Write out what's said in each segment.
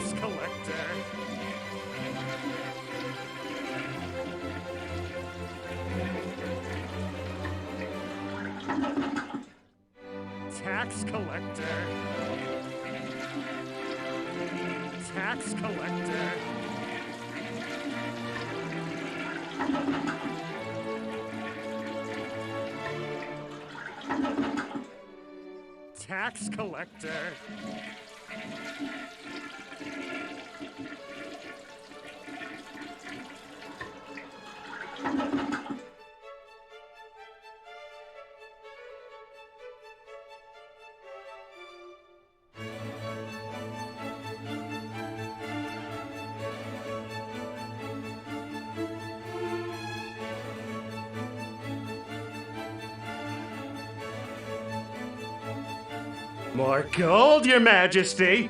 Tax collector. Tax collector. Tax collector. Tax collector. More gold, Your Majesty!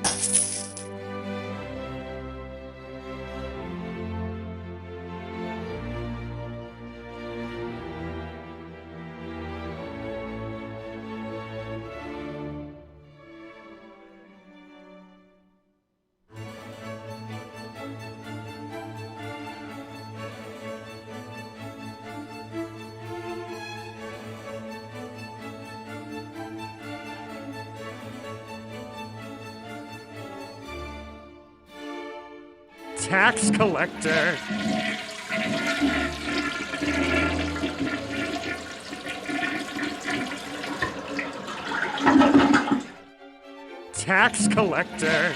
Tax collector. Tax collector.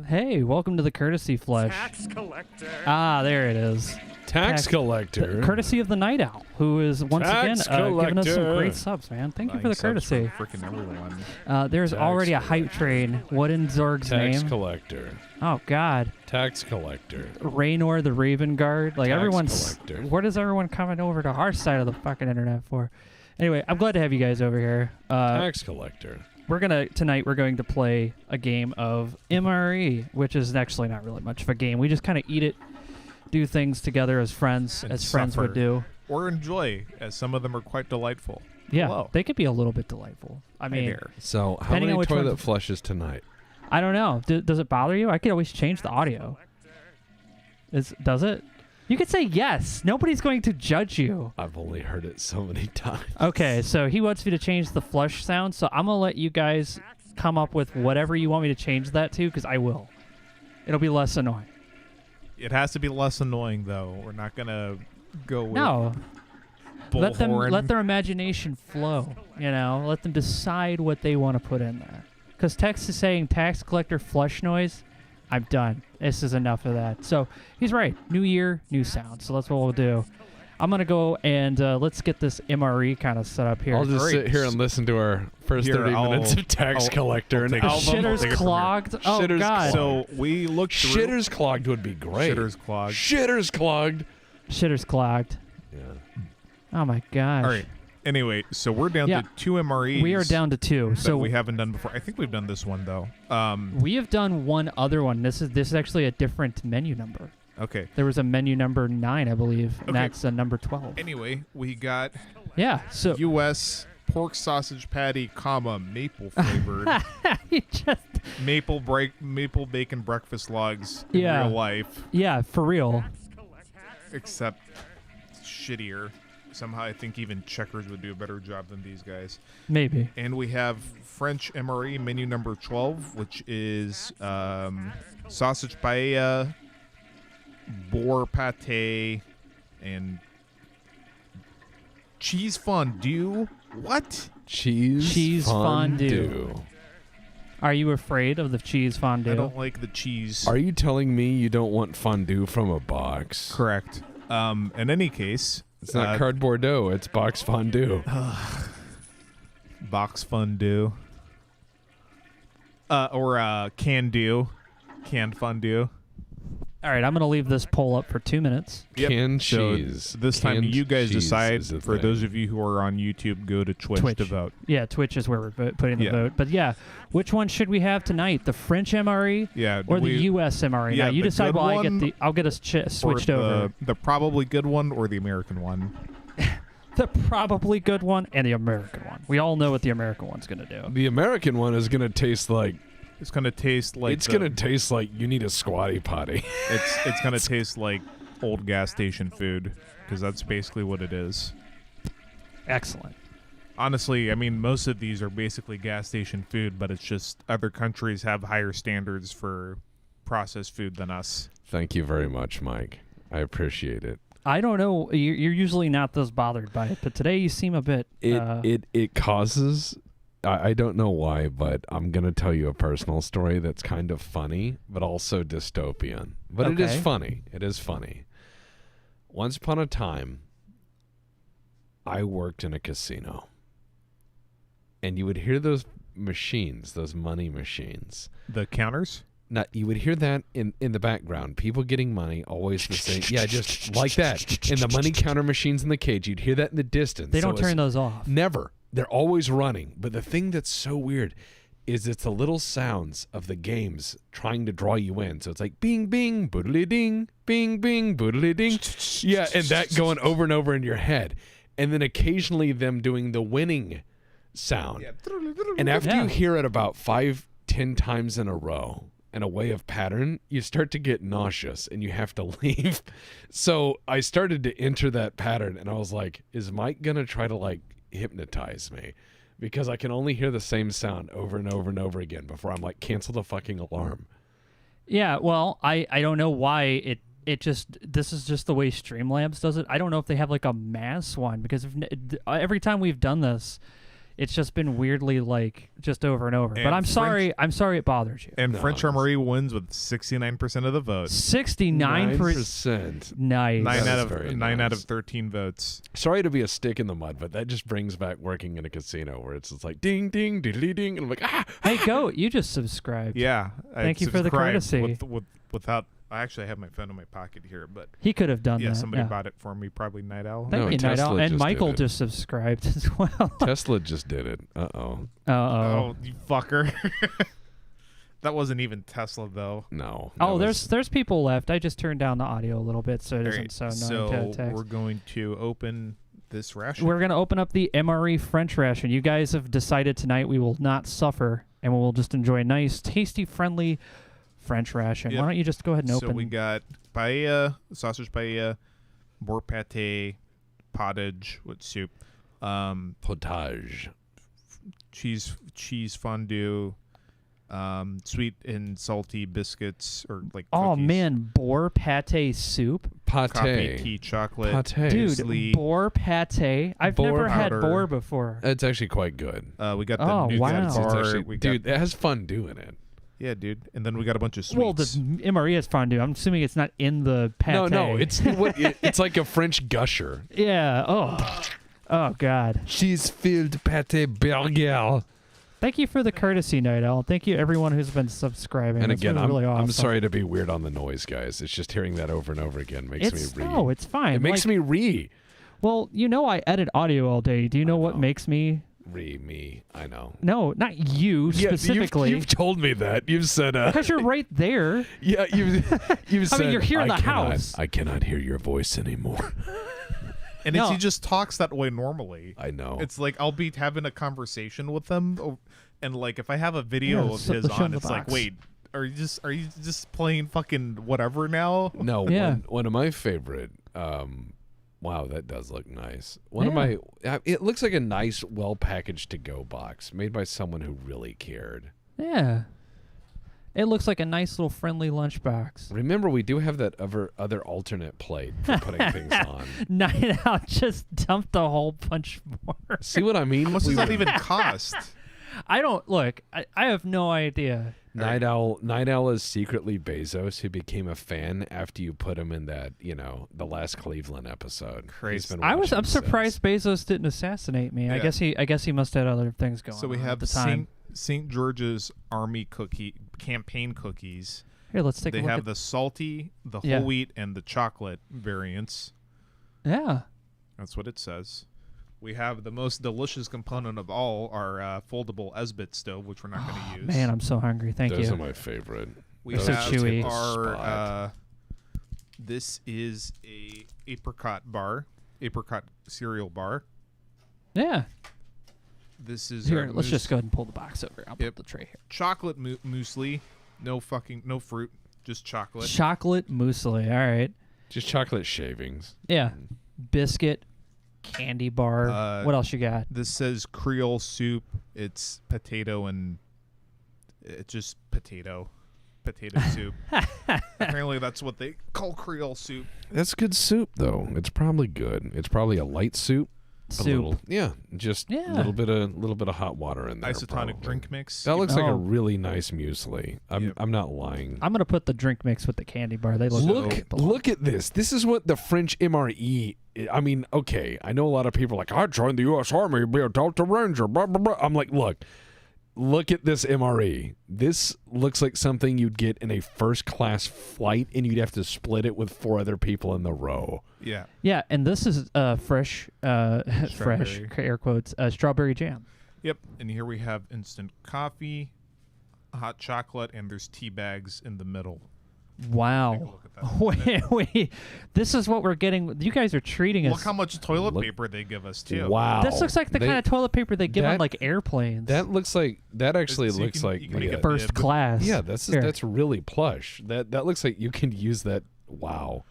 Hey, welcome to the Courtesy Flush. Tax collector. Ah, there it is. Tax collector. Courtesy of the Night Owl, who is once Tax again giving us some collector. great subs, man. Thank you for the courtesy. Freaking everyone. There's Tax already a hype train. What in Zorg's Tax name? collector. Oh, God. Tax collector. Raynor the Raven Guard. Like, Tax everyone's... collector. What is everyone coming over to our side of the fucking internet for? Anyway, I'm glad to have you guys over here. Tax collector. Tonight we're going to play a game of MRE, which is actually not really much of a game. We just kind of eat it, do things together as friends, And as friends would suffer. do. Or enjoy, as some of them are quite delightful. Yeah, Hello. they could be a little bit delightful. I Hey mean, there. So, how Depending on many which toilet one's- flushes tonight? I don't know. Does it bother you? I could always change the audio. Does it? You could say yes. Nobody's going to judge you. I've only heard it so many times. Okay, so he wants me to change the flush sound, so I'm going to let you guys come up with whatever you want me to change that to, because I will. It'll be less annoying. It has to be less annoying, though. We're not going to go with No. Let bullhorn. their imagination flow, you know? Let them decide what they want to put in there. Because Tex is saying tax collector flush noise. I'm done. This is enough of that. So he's right. New year, new sound. So that's what we'll do. I'm going to go and let's get this MRE kind of set up here. I'll just sit here and listen to our first Here, 30 minutes of tax collector. I'll And take the album. I'll shitter's take it from here. clogged. Oh, Shitter's God. clogged. So we looked through. Shitters clogged would be great. Shitter's clogged. Shitters clogged. Shitter's clogged. Yeah. Oh, my gosh. All right. Anyway, so we're down Yeah. to 2 MREs. We are down to 2. that So we haven't done before. I think we've done this one, though. we have done one other one. This is actually a different menu number. Okay. There was a menu number 9, I believe, and Okay. that's a number 12. Anyway, we got Yeah, so U.S. pork sausage patty, maple flavored, you just maple bacon breakfast logs in Yeah. real life, yeah, for real. except shittier. Somehow I think even Checkers would do a better job than these guys. Maybe. And we have French MRE menu number 12, which is sausage paella, boar pate, and cheese fondue. What? Cheese fondue. Are you afraid of the cheese fondue? I don't like the cheese. Are you telling me you don't want fondue from a box? Correct. In any case, It's not cardboard dough. It's box fondue. box fondue. Or canned fondue. All right, I'm going to leave this poll up for 2 minutes. Yep. Canned So cheese. this time Canned you guys cheese decide. is a For thing. those of you who are on YouTube, go to Twitch to vote. Yeah, Twitch is where we're putting the Yeah. vote. But yeah, which one should we have tonight? The French MRE Yeah, or the US MRE? Yeah, now, you the decide good while I get one I'll get us switched or over. the probably good one or the American one. The probably good one and the American one. We all know what the American one's going to do. The American one is gonna taste like It's gonna taste like gonna taste like you need a squatty potty. it's gonna taste like old gas station food because that's basically what it is. Excellent. Honestly, I mean, most of these are basically gas station food, but it's just other countries have higher standards for processed food than us. Thank you very much, Mike. I appreciate it. I don't know. You're usually not this bothered by it, but today you seem a bit. It causes. I don't know why, but I'm gonna tell you a personal story that's kind of funny, but also dystopian. But it is Okay. funny. It is funny. Once upon a time, I worked in a casino, and you would hear those machines, those money machines. The counters? You would hear that in the background. People getting money, always the same. Yeah, just like that. And the money counter machines in the cage, you'd hear that in the distance. They don't So it's- turn those off. Never. They're always running. But the thing that's so weird is it's the little sounds of the games trying to draw you in. So it's like bing, bing, boodly ding, bing, bing, boodly ding. Yeah, and that going over and over in your head. And then occasionally them doing the winning sound. And after Yeah. you hear it about 5-10 times in a row, in a way of pattern, you start to get nauseous and you have to leave. So I started to enter that pattern and I was like, is Mike going to try to like hypnotize me? Because I can only hear the same sound over and over and over again before I'm like, cancel the fucking alarm. Yeah, well, I don't know why this is just the way Streamlabs does it. I don't know if they have like a mass one because every time we've done this, it's just been weirdly like just over and over. And But I'm sorry it bothers you. And No, French it's- MRE wins with 69% of the votes. 69%. 9%. Nice. Nine That out is of very 9 out of nice. 13 votes. Sorry to be a stick in the mud, but that just brings back working in a casino where it's just like ding, ding, diddly ding. And I'm like, ah. Hey, Goat, you just subscribed. Yeah. Thank you for the subscribed courtesy. Without, I actually have my phone in my pocket here, but He could have done yeah, that. somebody yeah. bought it for me, probably Night Owl. Thank No, you, Night Owl. Tesla And just Michael did it. just subscribed as well. Tesla just did it. Uh-oh. Uh-oh. Oh, you fucker. That wasn't even Tesla, though. No. Oh, that there's people left. I just turned down the audio a little bit so it All right, isn't so annoying to text. we're going to open this ration. We're going to open up the MRE French ration. You guys have decided tonight we will not suffer and we will just enjoy a nice, tasty, friendly French ration. Yep. Why don't you just go ahead and So open? we got paella, sausage paella, boar pate, pottage with soup, Potage. cheese fondue, sweet and salty biscuits or like oh, cookies, man, boar pate soup? coffee, Pate. tea, chocolate. Pate. Dude, Muesli. boar pate? I've Boar never had powder. boar before. It's actually quite good. We got the Oh, nougat wow. It's bar. actually, We got, dude, it has fondue in it. yeah, dude. And then we got a bunch of sweets. Well, the MRE is fondue. I'm assuming it's not in the pate. No, it's like a French gusher. Yeah. Oh, God. Cheese-filled pate burger. Thank you for the courtesy, Night Owl. Thank you, everyone who's been subscribing. And It's again, been really awesome. I'm sorry to be weird on the noise, guys. It's just hearing that over and over again makes me re. it's fine. It makes Like, me re. Well, you know I edit audio all day. Do you know what know. makes me? Me. I know. No, not you Yeah, specifically. you've told me that. You've said. Because you're right there. Yeah, you've said. you're here in the cannot- house. I cannot hear your voice anymore. and No. he just talks that way normally. I know. It's like I'll be having a conversation with them, and like if I have a video Yeah, of so- his show on, the it's like, box. wait, are you just playing fucking whatever now? No, Yeah. one of my favorite. Wow, that does look nice. One of Yeah. my. It looks like a nice, well packaged to go box made by someone who really cared. Yeah. It looks like a nice little friendly lunchbox. Remember, we do have that other alternate plate for putting things on. Night Owl just dumped a whole bunch more. See what I mean? How much does We that were- even cost? I don't look. I have no idea. Night Owl is secretly Bezos, who became a fan after you put him in that, the last Cleveland episode. Christ. He's been I'm watching surprised Bezos didn't assassinate me. I Yeah. guess he must have had other things going So we on have at the time. St. George's Army campaign cookies, Here, let's take a They look have at the salty, the Yeah. whole wheat, and the chocolate variants. Yeah. That's what it says. We have the most delicious component of all, our foldable Esbit stove, which we're not going to use. Man, I'm so hungry. Thank Those you. are my favorite. we They're so have chewy. our. Spot. This is a apricot cereal bar. Yeah. This is Here, our let's just go ahead and pull the box over. I'll Yep. put the tray here. chocolate muesli. No fruit, just chocolate. Chocolate muesli. All right. Just chocolate shavings. Yeah. Biscuit, candy bar. What else you got? This says Creole soup. It's potato and it's just potato soup. Apparently, that's what they call Creole soup. That's good soup, though. It's probably good. It's probably a light soup. A Soup. little, just Yeah. a little bit of hot water in there. Isotonic probably. drink mix. That looks like Oh. a really nice muesli. Yep. I'm not lying. I'm gonna put the drink mix with the candy bar. They look Look at this. This is what the French MRE. I mean, okay, I know a lot of people are like, I joined the U.S. Army to be a Delta Ranger. Blah blah blah. I'm like, look at this MRE. This looks like something you'd get in a first class flight, and you'd have to split it with 4 other people in the row. Yeah. Yeah, and this is fresh, fresh Strawberry. air quotes, strawberry jam. Yep. And here we have instant coffee, hot chocolate, and there's tea bags in the middle. Take a Wow. look at that. Wait. This is what we're getting. You guys are treating us. Look how much toilet Look- paper they give us too. Wow. This looks like the kind of toilet paper they give on that- like airplanes. That looks like that actually So you looks can- like you can make yeah. it first class. Yeah, Here. that's really plush. That looks like you can use that. Wow,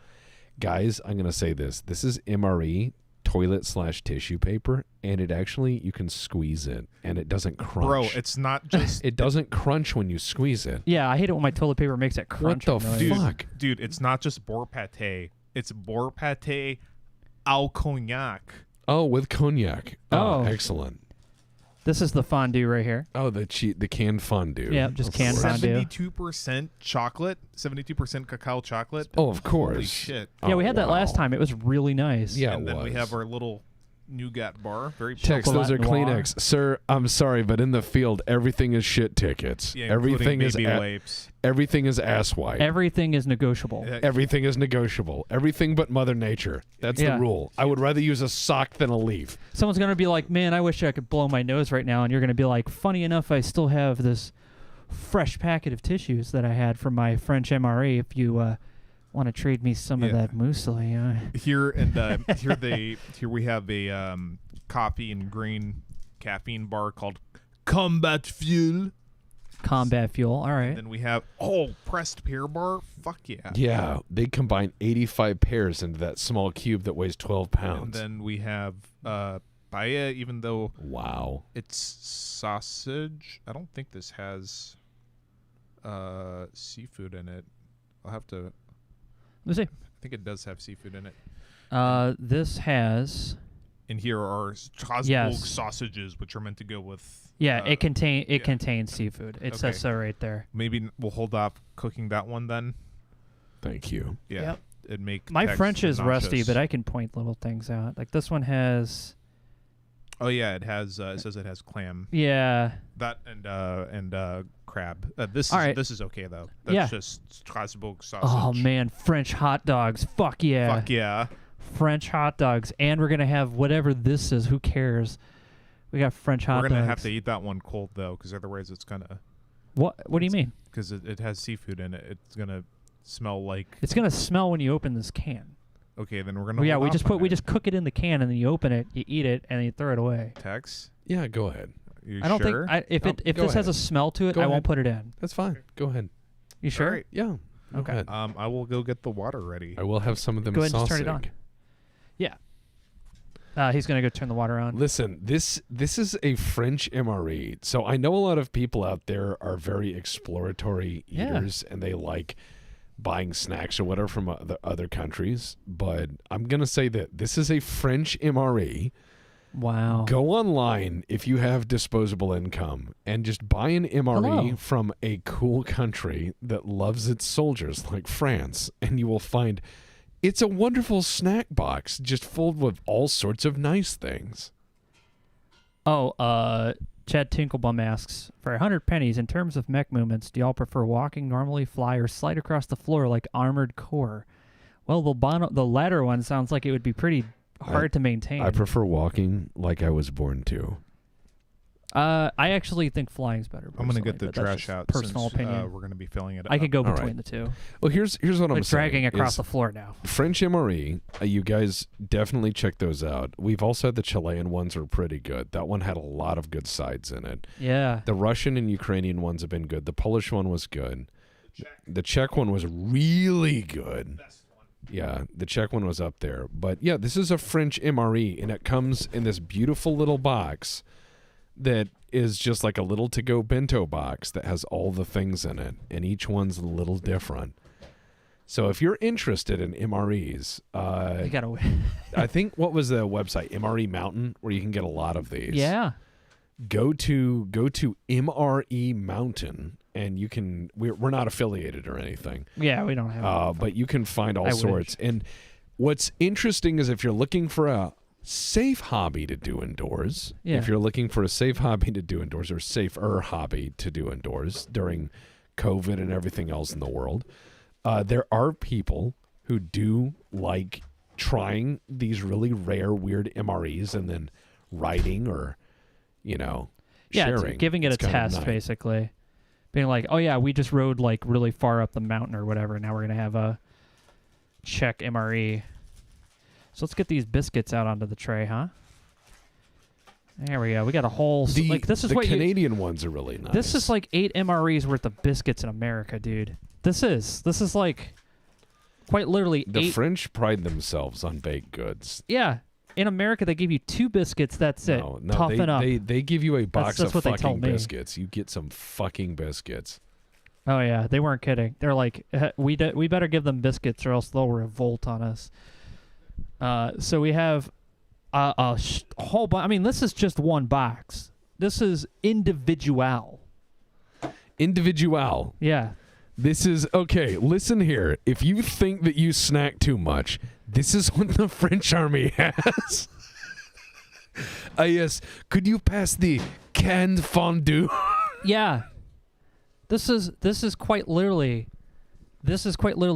guys, I'm gonna say this. This is MRE toilet/tissue paper, and it actually you can squeeze it, and it doesn't crunch. Bro, it's not just it doesn't crunch when you squeeze it. Yeah, I hate it when my toilet paper makes that crunch. What the noise. fuck? dude, it's not just boar pate. It's boar pate au cognac. Oh, with cognac. Oh. Excellent. This is the fondue right here. Oh, the canned fondue. Yeah, just canned fondue. 72% chocolate, 72% cacao chocolate. Oh, of course. Holy shit. Yeah, Oh, we had that last wow. time. It was really nice. Yeah, And it then we was. have our little nougat bar. Very Tex, those are Chocolat noir. Kleenex. Sir, I'm sorry, but in the field, everything is shit tickets. Yeah, everything is baby wipes. everything is ass white. Everything is negotiable. Yeah, Everything is negotiable. Everything but Mother Nature. That's Yeah. the rule. I would rather use a sock than a leaf. Someone's going to be like, man, I wish I could blow my nose right now. And you're going to be like, funny enough, I still have this fresh packet of tissues that I had from my French MRE. If you want to trade me some of Yeah. that muesli. Here and here we have a coffee and green caffeine bar called Combat Fuel. Combat fuel. All right. And then we have pressed pear bar. Fuck yeah. Yeah, they combine 85 pears into that small cube that weighs 12 And pounds. then we have paella, even though Wow. it's sausage. I don't think this has seafood in it. I'll have to. Let's see. I think it does have seafood in it. This has. And here are Strasbourg Yes. sausages, which are meant to go with. Yeah, it yeah. contains seafood. It says Okay. so right there. Maybe we'll hold off cooking that one then. Thank you. Yeah. Yep. It'd make My Tex French is rusty, nauseous. but I can point little things out. Like this one has. Oh yeah, it has. It says it has clam. Yeah. That and crab. This All is right. this is okay though. That's Yeah. just Strasbourg sausage. Oh man, French hot dogs. Fuck yeah. Fuck yeah. French hot dogs, and we're gonna have whatever this is. Who cares? We got French hot We're dogs. gonna have to eat that one cold though, because otherwise it's gonna. What? What do you mean? Because it has seafood in it. It's gonna smell like. It's gonna smell when you open this can. Okay, then we're gonna. Well, yeah, hold we off just on we it. just cook it in the can, and then you open it, you eat it, and then you throw it away. Tex. Yeah, go ahead. You I don't sure? think if Oh, if go this has a ahead. smell to it, Go I ahead. won't put it in. That's fine. Go ahead. You sure? All right. Yeah. Go Okay. ahead. I will go get the water ready. I will have some of them Go ahead and just turn it sausage. on. Yeah. He's gonna go turn the water on. Listen, this is a French MRE. So I know a lot of people out there are very exploratory Yeah. eaters and they like buying snacks or whatever from other countries, but I'm going to say that this is a French MRE. Wow. Go online if you have disposable income and just buy an MRE Hello. from a cool country that loves its soldiers like France, and you will find it's a wonderful snack box just filled with all sorts of nice things. Oh, Chad Tinklebum asks, for 100 pennies, in terms of mech movements, do y'all prefer walking normally, fly, or slide across the floor like Armored Core? Well, the latter one sounds like it would be pretty hard to maintain. I prefer walking like I was born to. I actually think flying's better. I'm going to get the but that's trash just out. Personal since, opinion. We're going to be filling it up. I could go All between right. the two. Well, here's what I'm Like dragging saying across is the floor now. French MRE, you guys definitely check those out. We've also had the Chilean ones are pretty good. That one had a lot of good sides in it. Yeah. The Russian and Ukrainian ones have been good. The Polish one was good. The Czech one was really good. Yeah, the Czech one was up there. But yeah, this is a French MRE, and it comes in this beautiful little box that is just like a little to-go bento box that has all the things in it, and each one's a little different. So if you're interested in MREs, You gotta. I think what was the website, MRE Mountain, where you can get a lot of these. Yeah. Go to MRE Mountain, and you can. We're not affiliated or anything. Yeah, we don't have. But you can find all I sorts. wish. And what's interesting is if you're looking for a safe hobby to do indoors, Yeah. if you're looking for a safe hobby to do indoors or safer hobby to do indoors during COVID and everything else in the world, there are people who do like trying these really rare, weird MREs and then writing or, sharing. Giving it It's a kind of test, nice. basically. Being like, oh yeah, we just rode like really far up the mountain or whatever. Now we're gonna have a Czech MRE. So let's get these biscuits out onto the tray, huh? There we go. We got a whole this is the what Canadian ones are really nice. This is like 8 MREs worth of biscuits in America, dude. This is like quite literally the 8. French pride themselves on baked goods. Yeah. In America, they give you 2 biscuits. That's it. No, Toughen up. They give you a box that's of what they fucking told me. biscuits. You get some fucking biscuits. Oh yeah, they weren't kidding. They're like, we better give them biscuits or else they'll revolt on us. So we have a whole bunch. I mean, this is just one box. This is individual. Individual. Yeah. This is okay. Listen here. If you think that you snack too much, this is what the French army has. Yes. Could you pass the canned fondue? Yeah. This is quite literally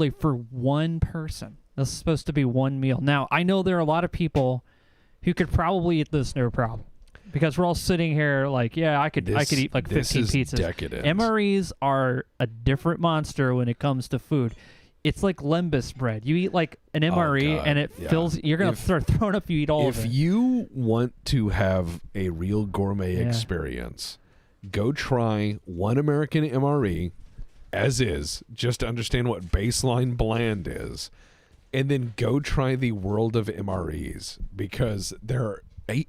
for one person. This is supposed to be one meal. Now, I know there are a lot of people who could probably eat this no problem. Because we're all sitting here like, yeah, I could eat like 15 pizzas. Decadent. MREs are a different monster when it comes to food. It's like lembas bread. You eat like an MRE God, and it yeah. fills. You're gonna start throwing up. You eat all of it. If you want to have a real gourmet experience, go try one American MRE as is, just to understand what baseline bland is, and then go try the world of MREs, because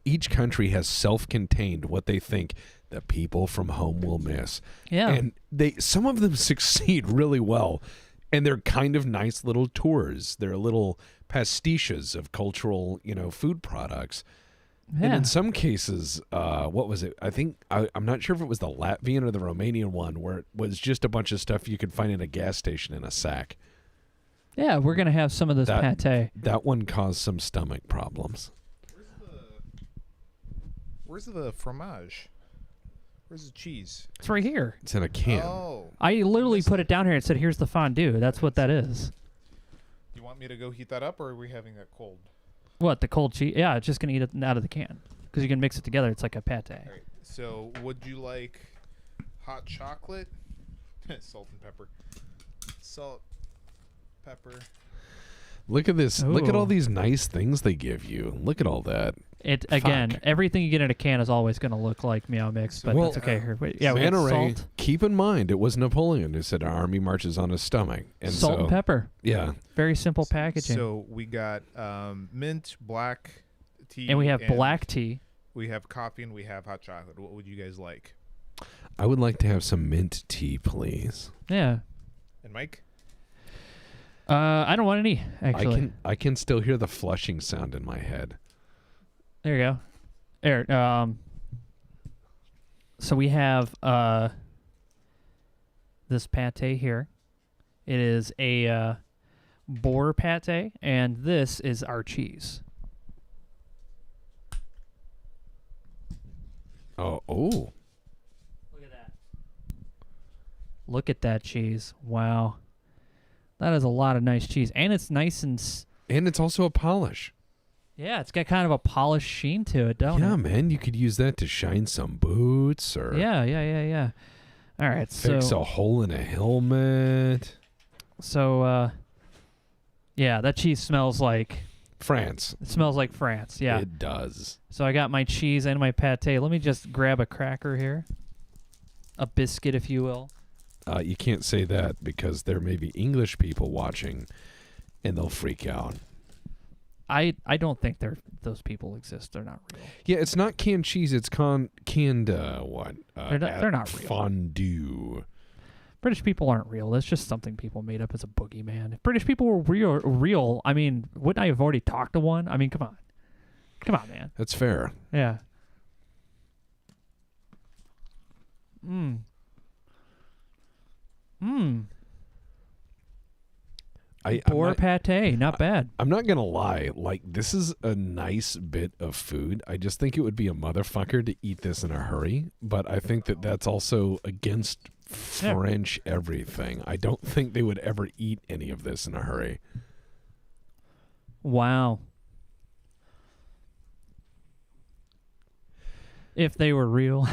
each country has self-contained what they think the people from home will miss. Yeah. And some of them succeed really well. And they're kind of nice little tours. They're little pastiches of cultural, food products. Yeah. And in some cases, what was it? I think, I'm not sure if it was the Latvian or the Romanian one, where it was just a bunch of stuff you could find in a gas station in a sack. Yeah, we're gonna have some of this pate. That one caused some stomach problems. Where's the fromage? Where's the cheese? It's right here. It's in a can. Oh. I literally put it down here and said, "Here's the fondue." That's what that is. You want me to go heat that up, or are we having that cold? What, the cold cheese? Yeah, it's just gonna eat it out of the can because you can mix it together. It's like a pate. All right. So, would you like hot chocolate, salt and pepper, salt, pepper? Look at this. Look at all Ooh. these nice things they give you. Look at all that. Again, everything you get in a can is always going to look like Meow Mix, but Well, that's okay. Here, wait, yeah, we got Manta Ray, salt, keep in mind, it was Napoleon who said our army marches on his stomach. And salt and pepper. Yeah. Very simple packaging. So we got mint, black tea, and we have black tea. We have coffee, and we have hot chocolate. What would you guys like? I would like to have some mint tea, please. Yeah. And Mike? I don't want any, actually. I can still hear the flushing sound in my head. There you go. There. So we have this pate here. It is a boar pate, and this is our cheese. Oh. Look at that. Look at that cheese. Wow. That is a lot of nice cheese. And it's nice and... And it's also a polish. Yeah, it's got kind of a polished sheen to it, don't it? Yeah, man. You could use that to shine some boots or Yeah. All right, fix a hole in a helmet. So, yeah, that cheese smells like... France. It smells like France, yeah. It does. So I got my cheese and my pate. Let me just grab a cracker here. A biscuit, if you will. You can't say that because there may be English people watching, and they'll freak out. I don't think those people exist. They're not real. Yeah, it's not canned cheese. It's canned what? They're not real. Fondue. British people aren't real. That's just something people made up as a boogeyman. If British people were real, I mean, wouldn't I have already talked to one? I mean, come on. Come on, man. That's fair. Yeah. Poor pate, not bad. I'm not gonna lie. Like, this is a nice bit of food. I just think it would be a motherfucker to eat this in a hurry. But I think that that's also against French everything. I don't think they would ever eat any of this in a hurry. Wow. If they were real,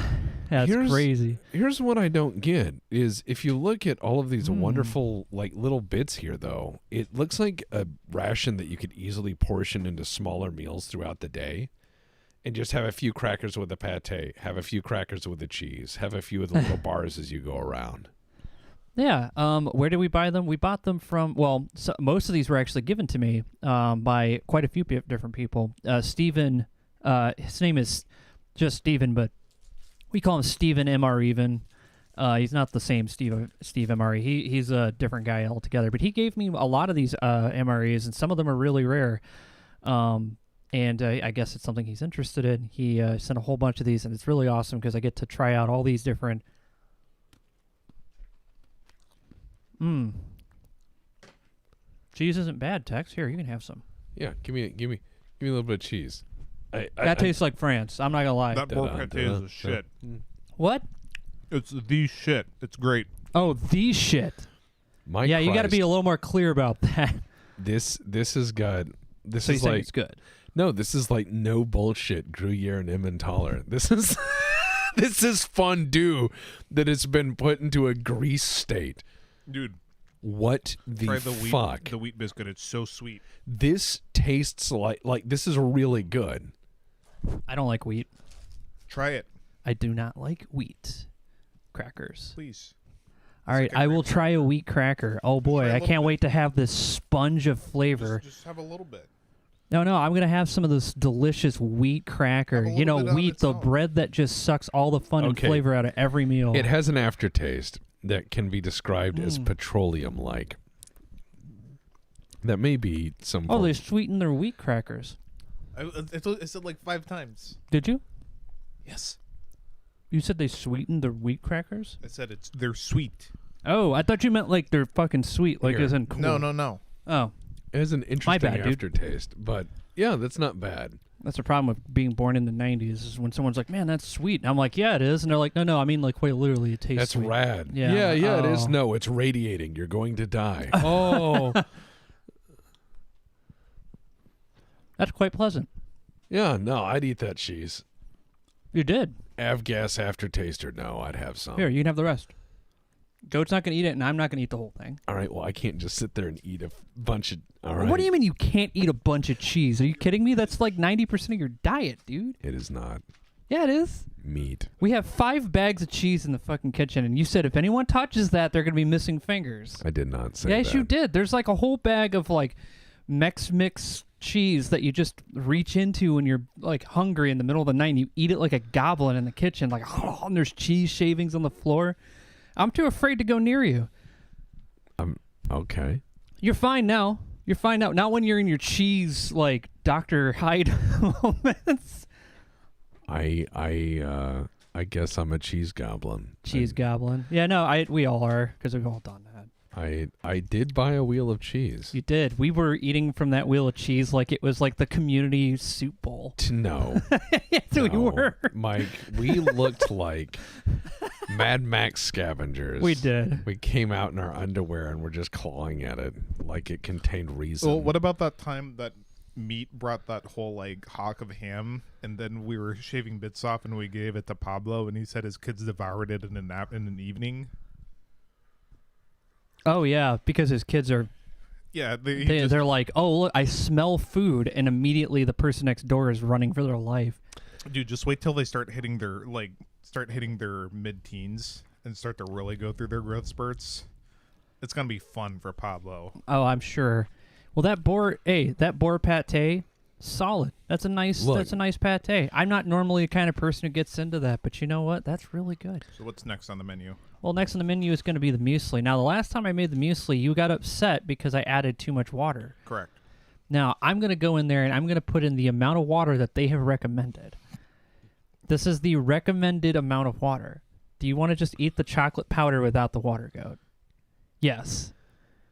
that's crazy. Here's what I don't get is if you look at all of these wonderful like little bits here, though, it looks like a ration that you could easily portion into smaller meals throughout the day and just have a few crackers with the pate, have a few crackers with the cheese, have a few of the little bars as you go around. Yeah. Where did we buy them? We bought them from, most of these were actually given to me by quite a few different people. Stephen, his name is just Stephen, but we call him Stephen MRE Even. He's not the same Steve MRE. He's a different guy altogether. But he gave me a lot of these MREs, and some of them are really rare. And I guess it's something he's interested in. He sent a whole bunch of these, and it's really awesome because I get to try out all these different... Cheese isn't bad, Tex. Here, you can have some. Yeah, give me a little bit of cheese. That tastes like France. I'm not gonna lie. That pork pate is a shit. What? It's the shit. It's great. Oh, the shit. Yeah, you got to be a little more clear about that. This is good. This So you is think like it's good? no. This is like no bullshit. Gruyere and Emmentaler. This is this is fondue that has been put into a grease state. Dude, what the fuck? The wheat biscuit. It's so sweet. This tastes like this is really good. I don't like wheat. Try it, I do not like wheat crackers. please. All right, I will try a wheat cracker. Oh boy, I can't wait to have this sponge of flavor. Just have a little bit. No, I'm going to have some of this delicious wheat cracker. Have a You know, little bit on wheat, its the own. bread that just sucks all the fun and Okay. flavor out of every meal. It has an aftertaste that can be described as petroleum-like. That may be some. Oh, they sweeten their wheat crackers. I said like 5 times. Did you? Yes. You said they sweetened their wheat crackers? I said they're sweet. Oh, I thought you meant like they're fucking sweet, like Here. as in cool. No. Oh, It has an interesting bad, dude. aftertaste, but yeah, that's not bad. that's the problem with being born in the 90s is when someone's like, man, that's sweet. And I'm like, yeah, it is. And they're like, no, I mean like quite literally it tastes That's sweet. rad. Yeah. Yeah, it is. Oh. No, it's radiating. You're going to die. Oh. That's quite pleasant. Yeah, no, I'd eat that cheese. You did. Avgas aftertaste or no, I'd have some. Here, you can have the rest. Goat's not going to eat it, and I'm not going to eat the whole thing. All right, well, I can't just sit there and eat a bunch of. All right. What do you mean you can't eat a bunch of cheese? Are you kidding me? That's like 90% of your diet, dude. It is not Yeah, it is. meat. We have 5 bags of cheese in the fucking kitchen, and you said if anyone touches that, they're going to be missing fingers. I did not say Yes, that. you did. There's like a whole bag of like mix cheese that you just reach into when you're like hungry in the middle of the night and you eat it like a goblin in the kitchen, like, oh, and there's cheese shavings on the floor. I'm too afraid to go near you. Okay. You're fine now. You're fine now. Not when you're in your cheese like Dr. Hyde moments. I guess I'm a cheese goblin. Cheese goblin. Yeah, no, we all are because we've all done that. I did buy a wheel of cheese. You did. We were eating from that wheel of cheese like it was like the community soup bowl. No. Yes, we were. Mike, we looked like Mad Max scavengers. We did. We came out in our underwear and were just clawing at it like it contained reason. Well, what about that time that Meat brought that whole like hock of ham, and then we were shaving bits off, and we gave it to Pablo, and he said his kids devoured it in a nap in an evening. Oh yeah, because his kids are. Yeah, They're like, oh look, I smell food, and immediately the person next door is running for their life. dude, just wait till they start hitting their mid-teens and start to really go through their growth spurts. It's gonna be fun for Pablo. Oh, I'm sure. Well, that boar pate, solid. That's a nice pate. I'm not normally the kind of person who gets into that, but you know what? That's really good. So what's next on the menu? Well, next on the menu is going to be the muesli. Now, the last time I made the muesli, you got upset because I added too much water. Correct. Now, I'm going to go in there and I'm going to put in the amount of water that they have recommended. This is the recommended amount of water. Do you want to just eat the chocolate powder without the water, Goat? Yes.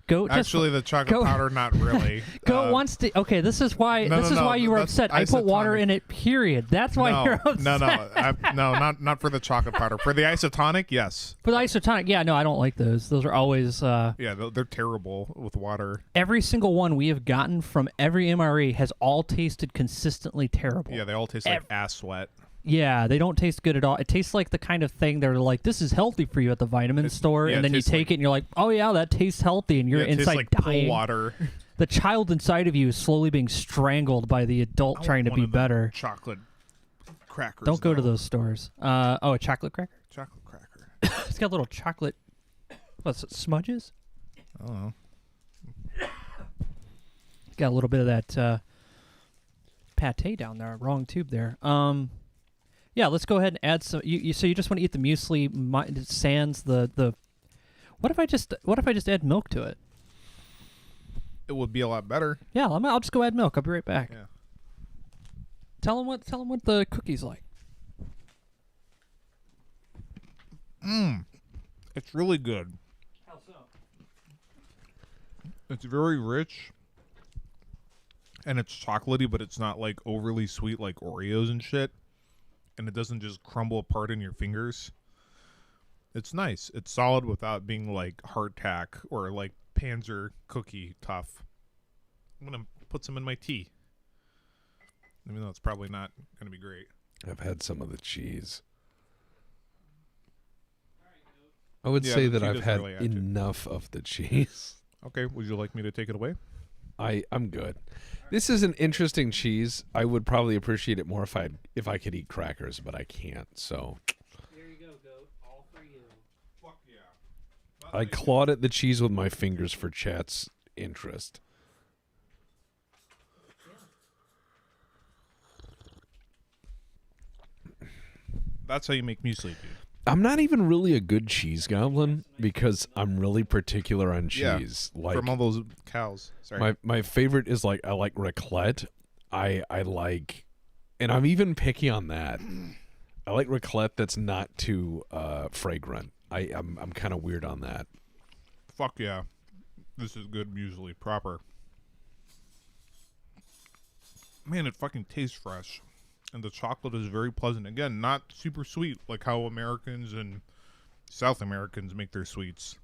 Goat. Actually, the chocolate powder, not really. Goat wants to. Okay, this is why. Why you were upset. I put water in it. Period. That's why you're upset. No, not for the chocolate powder. For the isotonic, yes. For the isotonic, yeah, no, I don't like those. Those are always. Yeah, they're terrible with water. Every single one we have gotten from every MRE has all tasted consistently terrible. Yeah, they all taste like ass sweat. Yeah, they don't taste good at all. It tastes like the kind of thing they're like, this is healthy for you at the vitamin store, and then you take it and you're like, oh yeah, that tastes healthy, and you're inside like dying. Pool water. The child inside of you is slowly being strangled by the adult trying to be better. Chocolate crackers. Don't go to those stores. A chocolate cracker? Chocolate cracker. It's got little chocolate. What's it, smudges? I don't know. It's got a little bit of that pate down there. Wrong tube there. Yeah, let's go ahead and add some. So you just want to eat the muesli sans the. What if I just add milk to it? It would be a lot better. Yeah, I'll just go add milk. I'll be right back. Yeah. Tell them what the cookie's like. It's really good. How so? It's very rich. And it's chocolatey, but it's not like overly sweet like Oreos and shit. And it doesn't just crumble apart in your fingers. It's nice. It's solid without being like hardtack or like Panzer cookie tough. I'm going to put some in my tea. Even though it's probably not going to be great. I've had some of the cheese. I would say that I've had enough of the cheese. Okay, would you like me to take it away? I'm good. This is an interesting cheese. I would probably appreciate it more if I could eat crackers, but I can't. So Here you go, Goat. All for you. Fuck yeah. I clawed at the cheese with my fingers for chat's interest. That's how you make muesli, dude. I'm not even really a good cheese goblin because I'm really particular on cheese. Yeah, like from all those cows. Sorry. My favorite is I like raclette. I like, and I'm even picky on that. I like raclette that's not too fragrant. I'm kind of weird on that. Fuck yeah. This is good muesli, proper. Man, it fucking tastes fresh. And the chocolate is very pleasant. Again, not super sweet like how Americans and South Americans make their sweets.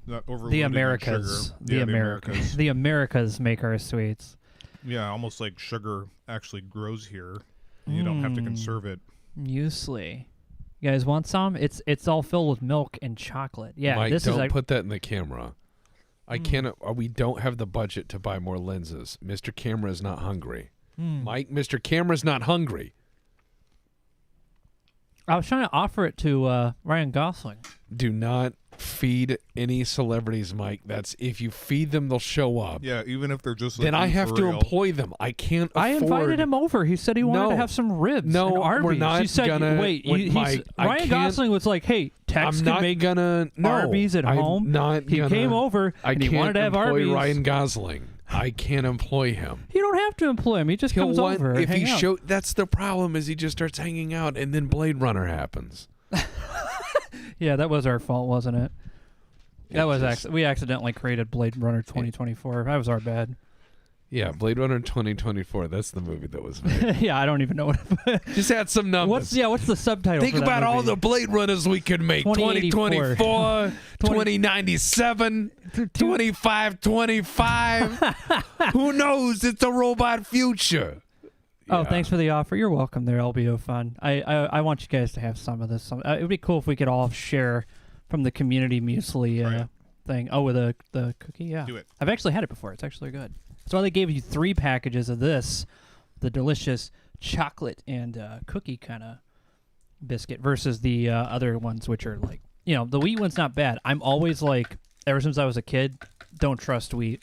Not overloaded The in Americas. sugar. The Americas. The Americas make our sweets. Yeah, almost like sugar actually grows here. And you don't have to conserve it. Muesli. You guys want some? It's all filled with milk and chocolate. Yeah, Mike, this don't is put that in the camera. I cannot. We don't have the budget to buy more lenses. Mr. Camera is not hungry. Mike, Mr. Camera's not hungry. I was trying to offer it to Ryan Gosling. Do not feed any celebrities, Mike. That's if you feed them, they'll show up. Yeah, even if they're just Then I have to employ them. I can't afford. I invited him over. He said he wanted to have some ribs. No, and Arby's. we're not he said, gonna. Wait, Mike, Ryan Gosling was like, "Hey, Tex I'm can not make gonna. No, Arby's at I'm home." Not he gonna, came over and he wanted to have employ Arby's. Ryan Gosling. I can't employ him. You don't have to employ him. He just comes over. If and he hang out. that's the problem. Is he just starts hanging out, and then Blade Runner happens. Yeah, that was our fault, wasn't it? That was we accidentally created Blade Runner 2024. That was our bad. Yeah, Blade Runner 2024. That's the movie that was made. Yeah, I don't even know what. Just add some numbers. What's the subtitle? Think for that about all movie? the Blade Runners we could make. 2024, 2097, 2525. Who knows? It's a robot future. Oh, Yeah. thanks for the offer. You're welcome there, LBO Fun. I want you guys to have some of this. It would be cool if we could all share from the community muesli Right. thing. Oh, with the cookie? Yeah. Do it. I've actually had it before. It's actually good. That's why they gave you 3 packages of this, the delicious chocolate and cookie kind of biscuit versus the other ones, which are like, the wheat one's not bad. I'm always like, ever since I was a kid, don't trust wheat.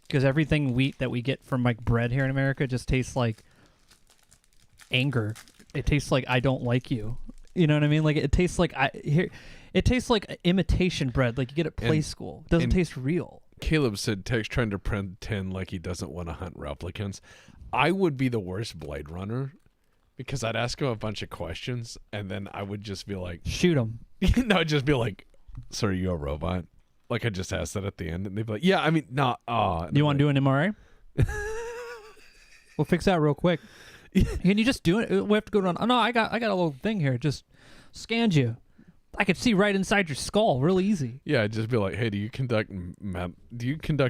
Because everything wheat that we get from like bread here in America just tastes like anger. It tastes like I don't like you. You know what I mean? Like it tastes like it tastes like imitation bread, like you get at play school. It doesn't taste real. Caleb said Tech's trying to pretend like he doesn't want to hunt replicants. I would be the worst Blade Runner because I'd ask him a bunch of questions and then I would just be like, Shoot them. no, I'd just be like, "So are you a robot?" Like I just asked that at the end, and they'd be like, "Yeah, I mean, no." You want to do an MRE? We'll fix that real quick. Can you just do it? We have to go down. Oh no, I got a little thing here. Just scanned you. I could see right inside your skull, real easy. Yeah, I'd just be like, "Hey, do you conduct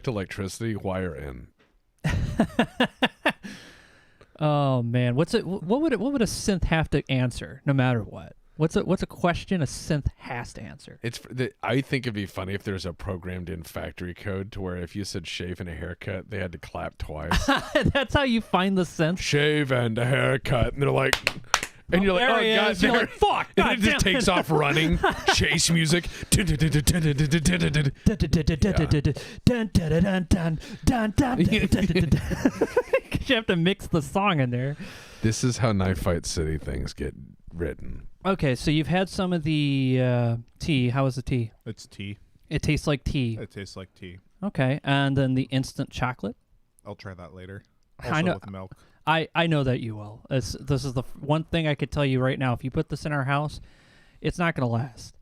electricity? Wire in." Oh man, what would a synth have to answer, no matter what? What's a question a synth has to answer? I think it'd be funny if there's a programmed-in factory code to where if you said shave and a haircut, they had to clap twice. That's how you find the synth. Shave and a haircut, and they're like, and you're like, there "Oh he god, is. You're like, fuck! and God it just takes off running. Chase music. You have to mix the song in there. This is how Knife Fight City things get written. Okay, so you've had some of the tea. How is the tea? It's tea. It tastes like tea. It tastes like tea. Okay, and then the instant chocolate. I'll try that later. Also I know. with milk. I know that you will. This is the one thing I could tell you right now. If you put this in our house, it's not going to last.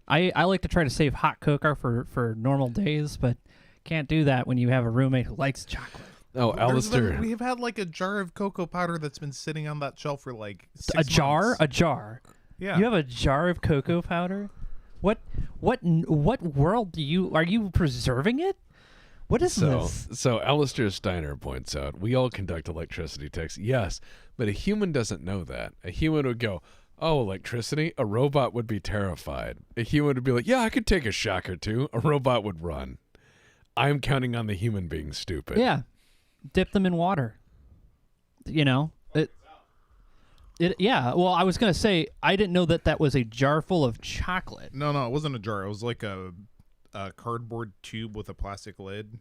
I like to try to save hot cocoa for normal days, but can't do that when you have a roommate who likes chocolate. Oh, Alistair. We've had like a jar of cocoa powder that's been sitting on that shelf for like 6 A jar? months. A jar. Yeah. You have a jar of cocoa powder? What world are you preserving it? What is this? So Alistair Steiner points out, we all conduct electricity techs, yes, but a human doesn't know that. A human would go, "Oh, electricity?" A robot would be terrified. A human would be like, "Yeah, I could take a shock or two." A robot would run. I'm counting on the human being stupid. Yeah. Dip them in water. Yeah, well, I was going to say, I didn't know that was a jar full of chocolate. No, it wasn't a jar. It was like a cardboard tube with a plastic lid.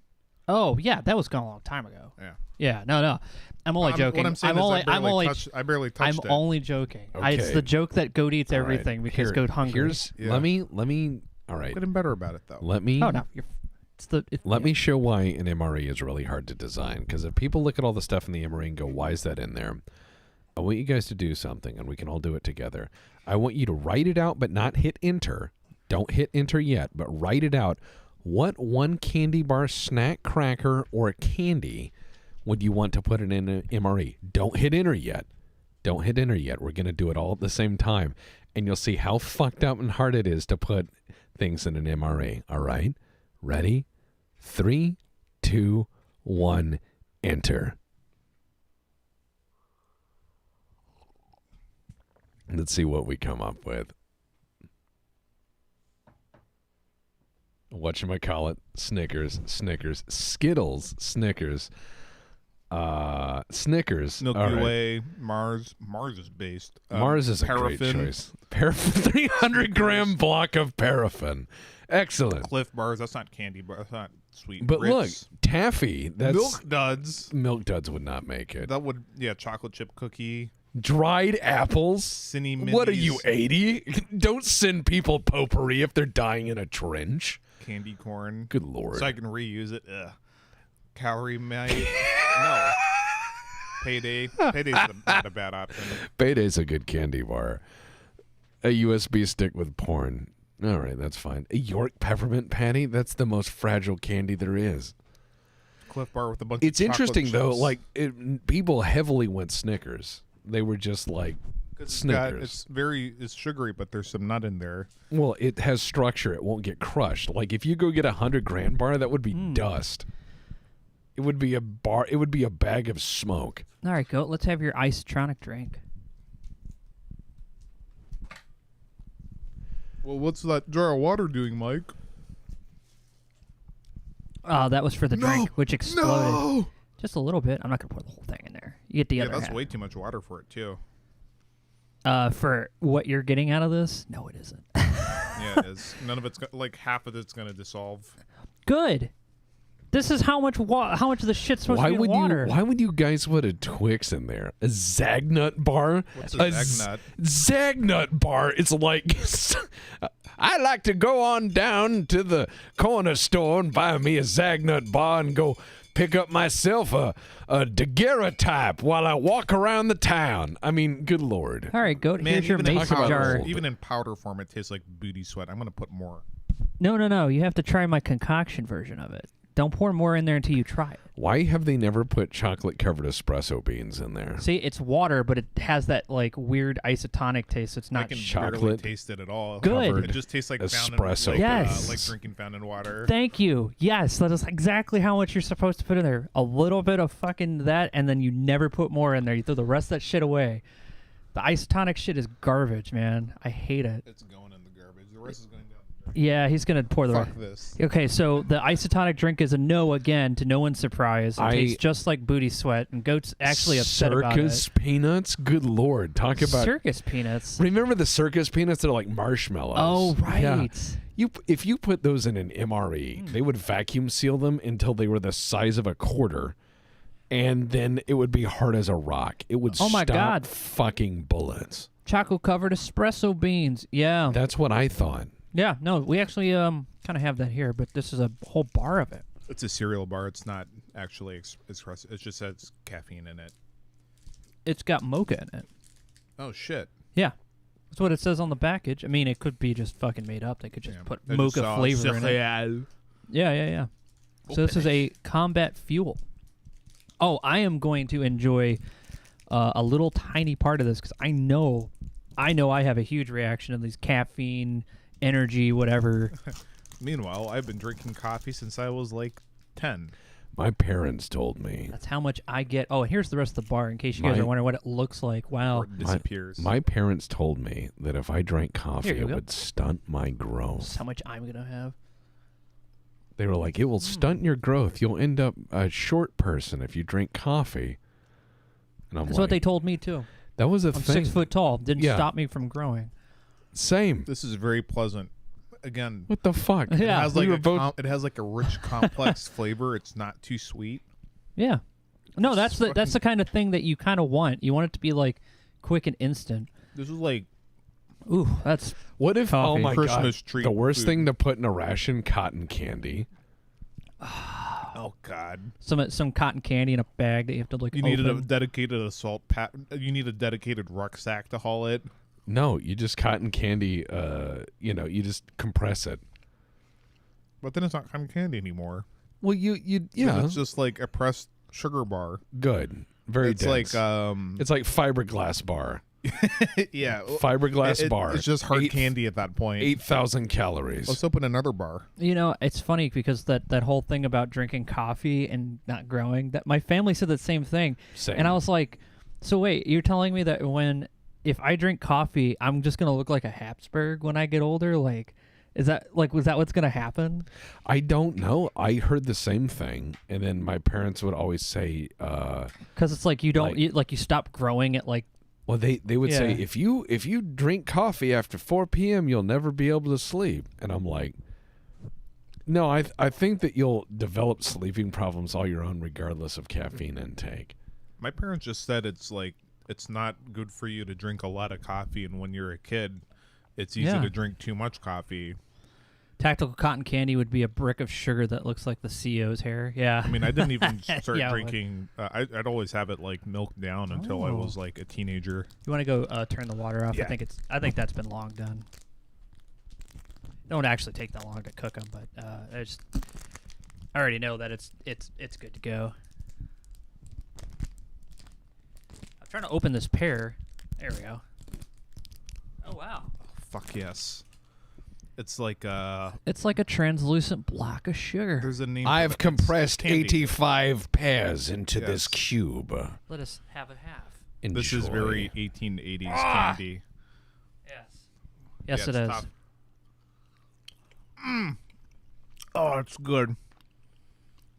Oh, yeah, that was gone a long time ago. Yeah. Yeah, no. I'm only joking. What I'm saying I barely touched it. I'm only joking. Okay. It's the joke that goat eats All everything right, because goat hungry. Yeah. Let me. All right. Getting better about it though. Let me. Oh, no. Let me show why an MRE is really hard to design. Because if people look at all the stuff in the MRE and go, "Why is that in there?" I want you guys to do something, and we can all do it together. I want you to write it out, but not hit enter. Don't hit enter yet, but write it out. What one candy bar, snack, cracker, or candy would you want to put in an MRE? Don't hit enter yet. Don't hit enter yet. We're going to do it all at the same time, and you'll see how fucked up and hard it is to put things in an MRE. All right? Ready? 3, 2, 1, enter. Let's see what we come up with. Whatchamacallit? Snickers, Skittles, Snickers, Snickers. Milky All right. Way, Mars. Mars is based. Mars is a great choice. Paraffin, 300-gram block of paraffin. Excellent. Cliff Bars. That's not candy bar. That's not sweet. But Ritz. look, taffy. That's Milk Duds. Milk Duds would not make it. That would, chocolate chip cookie. Dried apples. Cine Minis. What are you, 80? Don't send people potpourri if they're dying in a trench. Candy corn. Good Lord. So I can reuse it. Ugh. Calorie Mite. No. Payday. Payday's not a bad option. Payday's a good candy bar. A USB stick with porn. All right, that's fine. A York peppermint patty? That's the most fragile candy there is. Cliff Bar with a bunch It's of chocolate interesting, though. chips. Like, people heavily went Snickers. They were just like 'Cause Snickers. it's sugary, but there's some nut in there. Well, it has structure. It won't get crushed. Like, if you go get a 100-gram bar, that would be dust. It would be a bar. It would be a bag of smoke. All right, Goat, let's have your isotonic drink. Well, what's that jar of water doing, Mike? Oh, that was for the drink, which exploded. No! Just a little bit. I'm not going to pour the whole thing in there. You get the Yeah, other that's half. way too much water for it, too. For what you're getting out of this? No, it isn't. Yeah, it is. None of it's like half of it's gonna dissolve. Good. This is how much how much of the shit's supposed to be in water. Why would you guys put a Twix in there? A Zagnut bar? What's a Zagnut? Zagnut bar. It's like I like to go on down to the corner store and buy me a Zagnut bar and go pick up myself a daguerreotype while I walk around the town. I mean, good lord. All right, Goat, Man, here's your even in mason powder- jar. Even in powder form, it tastes like booty sweat. I'm gonna put more. No. You have to try my concoction version of it. Don't pour more in there until you try it. Why have they never put chocolate-covered espresso beans in there? See, it's water, but it has that like weird isotonic taste. So it's I not can chocolate barely taste it at all. Good. It just tastes like espresso fountain, Yes. like drinking fountain water. Thank you. Yes, that is exactly how much you're supposed to put in there. A little bit of fucking that, and then you never put more in there. You throw the rest of that shit away. The isotonic shit is garbage, man. I hate it. It's going in the garbage. The rest is going down. Yeah, he's gonna pour the Fuck rest. this. Okay, so the isotonic drink is a no again, to no one's surprise. It tastes just like booty sweat, and Goat's actually upset about it. Circus peanuts? Good lord. Talk about... Circus peanuts. Remember the circus peanuts that are like marshmallows? Oh, right. Yeah. If you put those in an MRE, they would vacuum seal them until they were the size of a quarter, and then it would be hard as a rock. It would Oh my stop God. fucking bullets. Chocolate covered espresso beans. Yeah. That's what I thought. Yeah, no, we actually kind of have that here, but this is a whole bar of it. It's a cereal bar. It's not actually espresso. It just has caffeine in it. It's got mocha in it. Oh shit! Yeah. That's what it says on the package. I mean, it could be just fucking made up. They could just Yeah, put I just mocha saw flavor in it. cereal. Yeah. So this is a combat fuel. Oh, I am going to enjoy a little tiny part of this because I know I have a huge reaction to these caffeine, energy, whatever. Meanwhile, I've been drinking coffee since I was like 10. My parents told me. That's how much I get. Oh, and here's the rest of the bar in case you guys are wondering what it looks like. Wow. Or it disappears. My parents told me that if I drank coffee, Here you it go. would stunt my growth. That's how much I'm going to have. They were like, it will stunt your growth. You'll end up a short person if you drink coffee. And I'm That's like, what they told me, too. that was a I'm thing. 6 foot tall. Didn't Yeah. stop me from growing. Same. This is very pleasant. Again, What the fuck? Yeah. it has We like were a both- it has like a rich, complex flavor. It's not too sweet. Yeah. No, that's It's the kind of thing that you kind of want. You want it to be like quick and instant. This is like Ooh, that's What if, Coffee. oh my Christmas God, treat the worst food. thing to put in a ration, cotton candy. oh god. some cotton candy in a bag that you have to like You needed a open. dedicated assault pat. You need a dedicated rucksack to haul it. No, you just cotton candy, you just compress it. But then it's not cotton candy anymore. Well, you Then yeah, it's just like a pressed sugar bar. good. Very It's dense. like It's like fiberglass bar. yeah, Fiberglass bar. It's just hard Eight- candy at that point. 8,000 calories. Let's open another bar. You know, it's funny because that whole thing about drinking coffee and not growing, that my family said the same thing. Same. And I was like, so wait, you're telling me that if I drink coffee, I'm just going to look like a Habsburg when I get older? Like, was that what's going to happen? I don't know. I heard the same thing, and then my parents would always say, Because it's like you don't, Like- you stop growing at like, well, they would say, Yeah. if you drink coffee after 4 p.m., you'll never be able to sleep. And I'm like, no, I think that you'll develop sleeping problems all your own, regardless of caffeine intake. My parents just said it's not good for you to drink a lot of coffee, and when you're a kid, it's easy Yeah. to drink too much coffee. tactical cotton candy would be a brick of sugar that looks like the CEO's hair. Yeah. I mean, I didn't even start Yeah, it would. drinking. I'd always have it like milked down until I Oh. was like a teenager. You want to go turn the water off? Yeah. I think that's been long done. don't actually take that long to cook them, but I already know that it's good to go. I'm trying to open this pear. There we go. Oh wow. Fuck yes. It's like It's like a translucent block of sugar. there's a name. I've for it. It's compressed candy. 85 pears into this Yes. cube. Let us have it half. This is Enjoy. very 1880s candy. Yes. Yes, Yeah, it it's is. tough. Oh, it's good.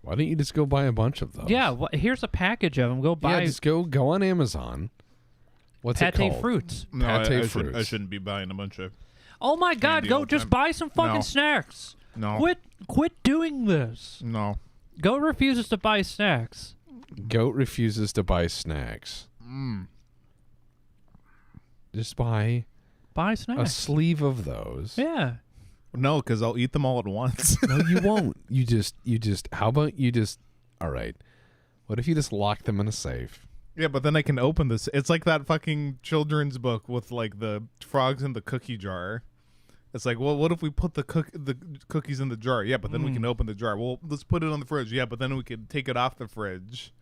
Why don't you just go buy a bunch of those? Yeah. Here's a package of them. Go buy Yeah, just go on Amazon. What's it pate called? fruits. No, Pate I fruits. shouldn't be buying a bunch of. Oh my God! Candy Go all the just time. buy some fucking No. snacks. No. Quit doing this. No. Goat refuses to buy snacks. Goat refuses to buy snacks. Just buy Buy a snacks. sleeve of those. Yeah. No, because I'll eat them all at once. No, you won't. You just. How about you just? All right. What if you just lock them in a safe? Yeah, but then I can open this. It's like that fucking children's book with like the frogs in the cookie jar. It's like, well, what if we put the cookies in the jar? Yeah, but then we can open the jar. Well, let's put it on the fridge. Yeah, but then we could take it off the fridge.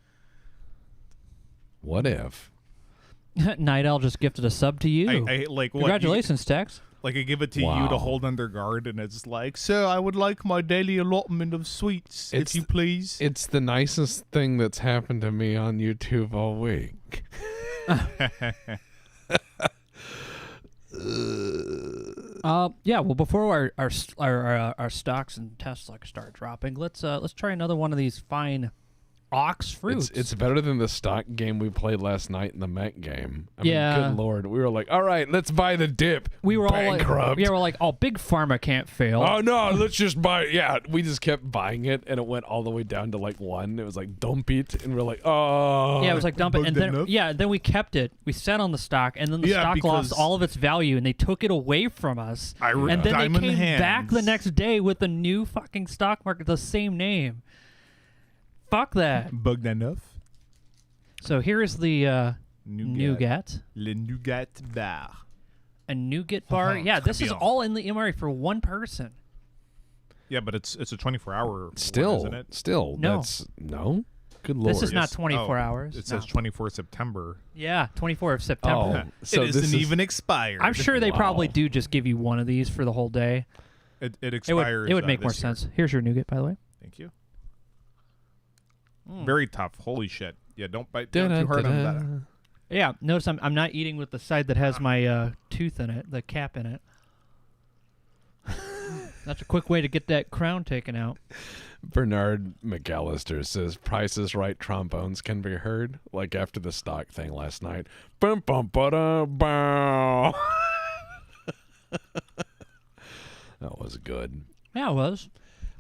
What if? Night Owl just gifted a sub to you. I like what? Congratulations, Tex. Like I give it to you Wow. to hold under guard, and it's like, sir, I would like my daily allotment of sweets, It's- if you please. It's the nicest thing that's happened to me on YouTube all week. Yeah. Well, before our stocks and tests start dropping, let's try another one of these fine ox fruits. It's better than the stock game we played last night in the Met game. I Yeah. mean, good Lord. We were like, all right, let's buy the dip. we were Bankrupt. we're like, oh, big pharma can't fail. Oh, no, let's just buy it. Yeah, we just kept buying it, and it went all the way down to like 1. It was like, dump it. And we're like, oh. Yeah, it was like dump it, and bugged then enough. then we kept it. We sat on the stock, and then the Yeah, stock lost because- all of its value, and they took it away from us. I re- And then they diamond came hands. back the next day with a new fucking stock market, the same name. Fuck that. Bugged enough. So here is the nougat, Le Nougat bar. a nougat bar. Yeah, this is bien. all in the MRE for one person. Yeah, but it's a 24-hour. Still, isn't it? still. No. No? Good Lord. This is not Yes. 24 Oh, hours. It says No. 24 September. Yeah, 24 of September. Oh, so it this isn't is even expired. I'm sure they probably Wow. do just give you one of these for the whole day. it It expires. would make more this year. sense. Here's your nougat, by the way. Thank you. Very tough. Holy shit. Yeah, don't bite down too hard on that. Yeah, notice I'm not eating with the side that has my tooth in it, the cap in it. That's a quick way to get that crown taken out. Bernard McAllister says Price is Right trombones can be heard, like after the stock thing last night. Bum, bum, ba-da, bow. That was good. Yeah, it was.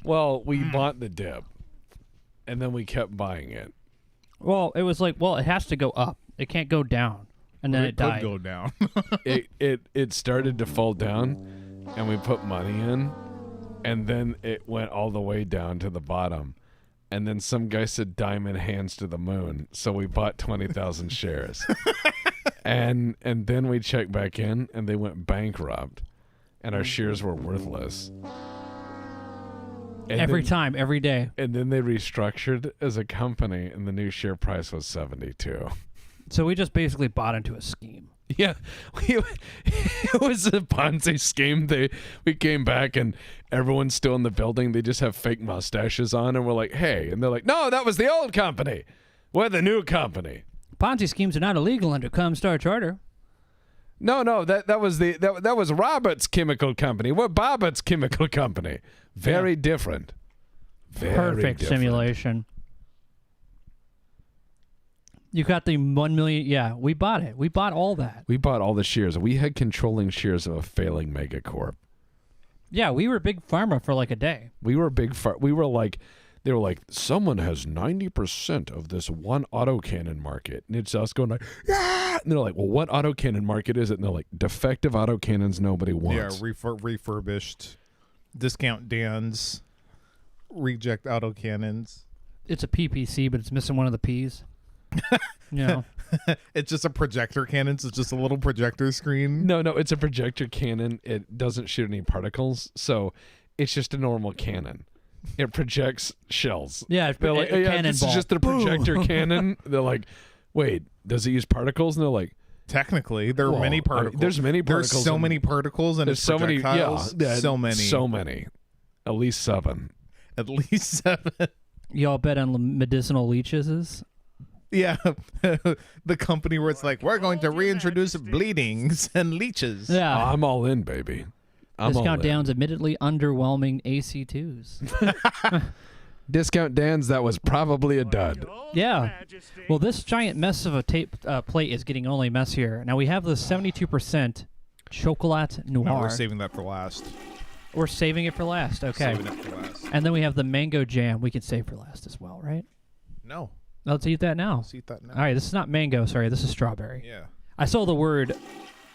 Well, we bought the dip, and then we kept buying it. Well, it was like, it has to go up. It can't go down. And then it could died. go down. It started to fall down, and we put money in, and then it went all the way down to the bottom. And then some guy said diamond hands to the moon, so we bought 20,000 shares. And then we checked back in, and they went bankrupt, and our shares were worthless. And Every then- time, every day. And then they restructured as a company, and the new share price was 72. So we just basically bought into a scheme. Yeah, it was a Ponzi scheme. We came back, and everyone's still in the building. They just have fake mustaches on, and we're like, "Hey!" And they're like, "No, that was the old company. We're the new company." Ponzi schemes are not illegal under Comstar Charter. No, that was Robert's chemical company. We're Bobbitt's chemical company. Very different. Very Perfect different. simulation. You got the 1 million. Yeah, we bought it. We bought all that. We bought all the shares. We had controlling shares of a failing megacorp. Yeah, we were big pharma for like a day. We were we were like, they were like, someone has 90% of this one autocannon market. And it's us going like, yeah. And they're like, well, what autocannon market is it? And they're like, defective autocannons nobody wants. Yeah, refurbished, discount Dan's, reject autocannons. It's a PPC, but it's missing one of the P's. You know, It's just a projector cannon. So it's just a little projector screen. No, it's a projector cannon. It doesn't shoot any particles, so it's just a normal cannon. It projects shells. yeah, They're like, a yeah, cannonball. this is just a projector cannon. They're like, wait, does it use particles? And they're like, Technically, there are whoa, many I mean, particles. there's many particles. There's so in- many particles and There's so many. Yeah, so many. So many. At least 7. At least 7. Y'all bet on medicinal leeches? Yeah, the company where it's like, we're going to reintroduce bleedings and leeches. Yeah. I'm all in, baby. I'm all Discount in. Down's admittedly underwhelming AC2s. Discount Dan's, that was probably a dud. Yeah. Well, this giant mess of a plate is getting only messier. Now we have the 72% chocolat noir. No, we're saving that for last. We're saving it for last. Okay. Saving it for last. And then we have the mango jam we can save for last as well, right? No, Let's eat that now. let's eat that now. All right, this is not mango. Sorry, this is strawberry. Yeah. I saw the word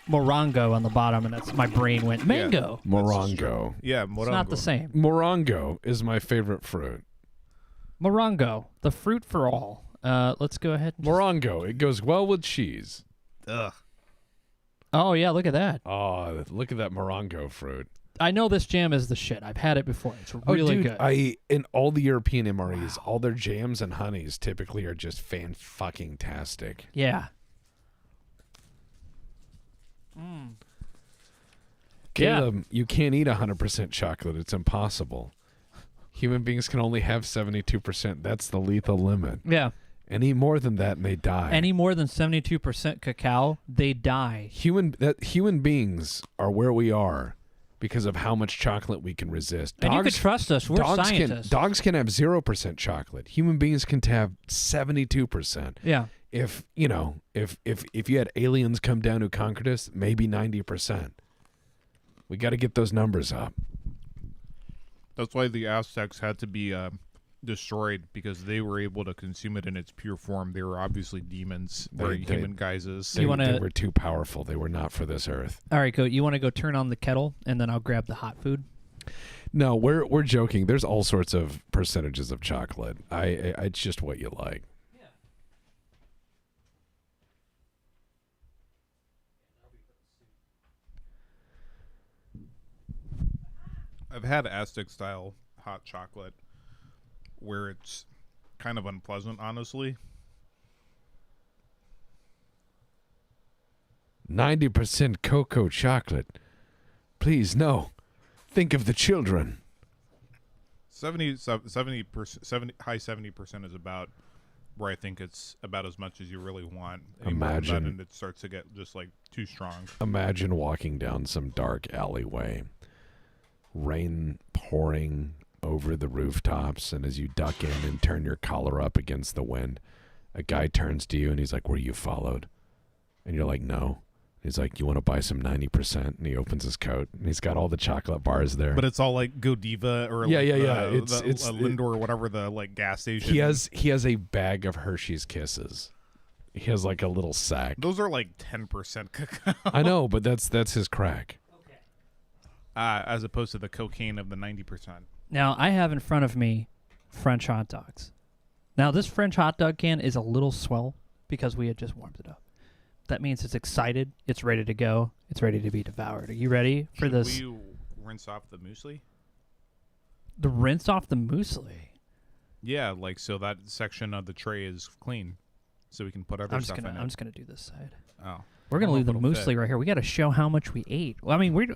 morongo on the bottom, and that's my brain went mango. Morongo. Yeah, It's not the same. Morongo is my favorite fruit. Morongo, the fruit for all. Let's go ahead. And Morongo. It goes well with cheese. Ugh. Oh yeah, look at that. Oh, look at that morongo fruit. I know this jam is the shit. I've had it before. It's Oh, really dude, good. in all the European MREs, all their jams and honeys typically are just fan-fucking-tastic. Yeah. Caleb, you can't eat 100% chocolate. It's impossible. Human beings can only have 72%. That's the lethal limit. Yeah. Any more than that, and they die. Any more than 72% cacao, they die. Human beings are where we are because of how much chocolate we can resist. And you can trust us. We're scientists. Dogs can have 0% chocolate. Human beings can have 72%. Yeah. If you had aliens come down who conquered us, maybe 90%. We got to get those numbers up. That's why the Aztecs had to be destroyed, because they were able to consume it in its pure form. They were obviously demons wearing human guises. They, You wanna- they were too powerful. They were not for this earth. All right, Goat, you want to go turn on the kettle, and then I'll grab the hot food? No, we're joking. There's all sorts of percentages of chocolate. It's just what you like. I've had Aztec style hot chocolate where it's kind of unpleasant, honestly. 90% cocoa chocolate. Please, no. Think of the children. 70%, high 70% is about where I think it's about as much as you really want. Any more than that, Imagine. and it starts to get just like too strong. Imagine walking down some dark alleyway, rain pouring over the rooftops, and as you duck in and turn your collar up against the wind, a guy turns to you and he's like, "Were you followed?" And you're like, "No." He's like, "You want to buy some 90%?" And he opens his coat and he's got all the chocolate bars there. But it's all like Godiva or Yeah, like yeah, yeah. the It's Lindor or whatever, the like gas station. he has a bag of Hershey's Kisses. He has like a little sack. Those are like 10% cacao. I know, but that's his crack. As opposed to the cocaine of the 90%. Now, I have in front of me French hot dogs. Now, this French hot dog can is a little swell because we had just warmed it up. That means it's excited. It's ready to go. It's ready to be devoured. Are you ready for this? Will you rinse off the muesli? The rinse off the muesli. Yeah, like so that section of the tray is clean, so we can put other stuff in it. I'm just gonna do this side. Oh, We're gonna I leave the don't know if it'll muesli right here. We got to show how much we ate. Well, I mean, we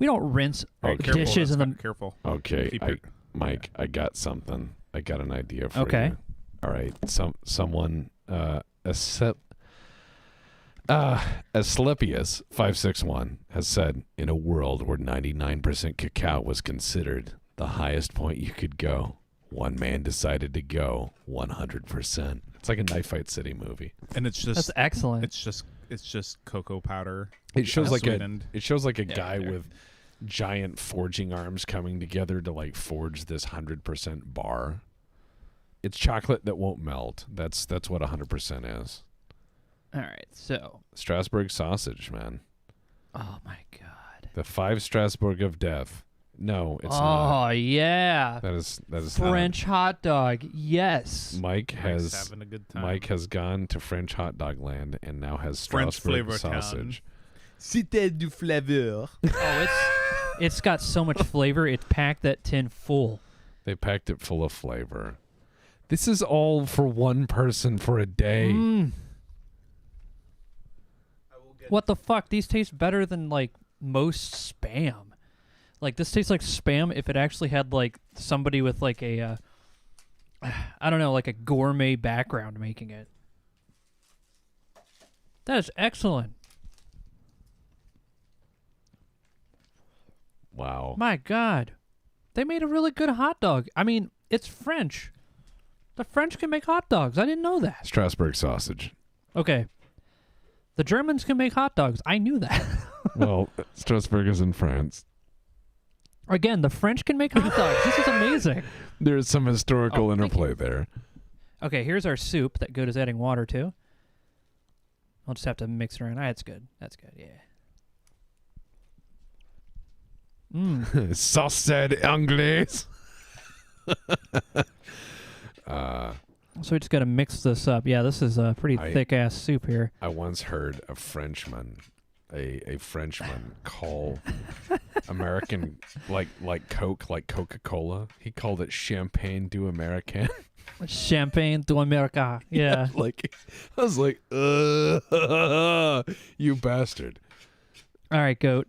don't rinse Oh, Careful, dishes in that's the. careful. Okay, Keep your- Mike, I got something. I got an idea for Okay. you. All right, someone Asclepius 561 has said, in a world where 99% cacao was considered the highest point you could go, one man decided to go 100%. It's like a Knife Fight City movie. And it's just That's excellent. it's just cocoa powder. It shows like Sweetened. a guy with giant forging arms coming together to like forge this 100% bar. It's chocolate that won't melt. That's what 100% is. All right, so. Strasbourg sausage, man. Oh my God. The 5 Strasbourg of death No, it's not. Oh yeah. That is French hot dog. Yes. not. Mike has having a good time. Mike has gone to French hot dog land and now has French Strasbourg flavor sausage. C'était du flavor. Oh, it's got so much flavor. It's packed that tin full. They packed it full of flavor. This is all for one person for a day. What the fuck? These taste better than like most Spam. Like this tastes like Spam if it actually had like somebody with like a I don't know, like a gourmet background making it. That is excellent. Wow. My God. They made a really good hot dog. I mean, it's French. The French can make hot dogs. I didn't know that. Strasbourg sausage. Okay. The Germans can make hot dogs. I knew that. Well, Strasbourg is in France. Again, the French can make hot dogs. This is amazing. There's some historical thank interplay there. Okay, here's our soup that Goat is adding water to. I'll just have to mix it around. Ah, that's good. That's good, yeah. Sauce anglaise. So we just got to mix this up. Yeah, this is a pretty thick-ass soup here. I once heard a Frenchman, a Frenchman call American like Coke, like Coca-Cola. He called it Champagne du Americain. Champagne d'America. Yeah. Like I was like, you bastard. All right, Goat.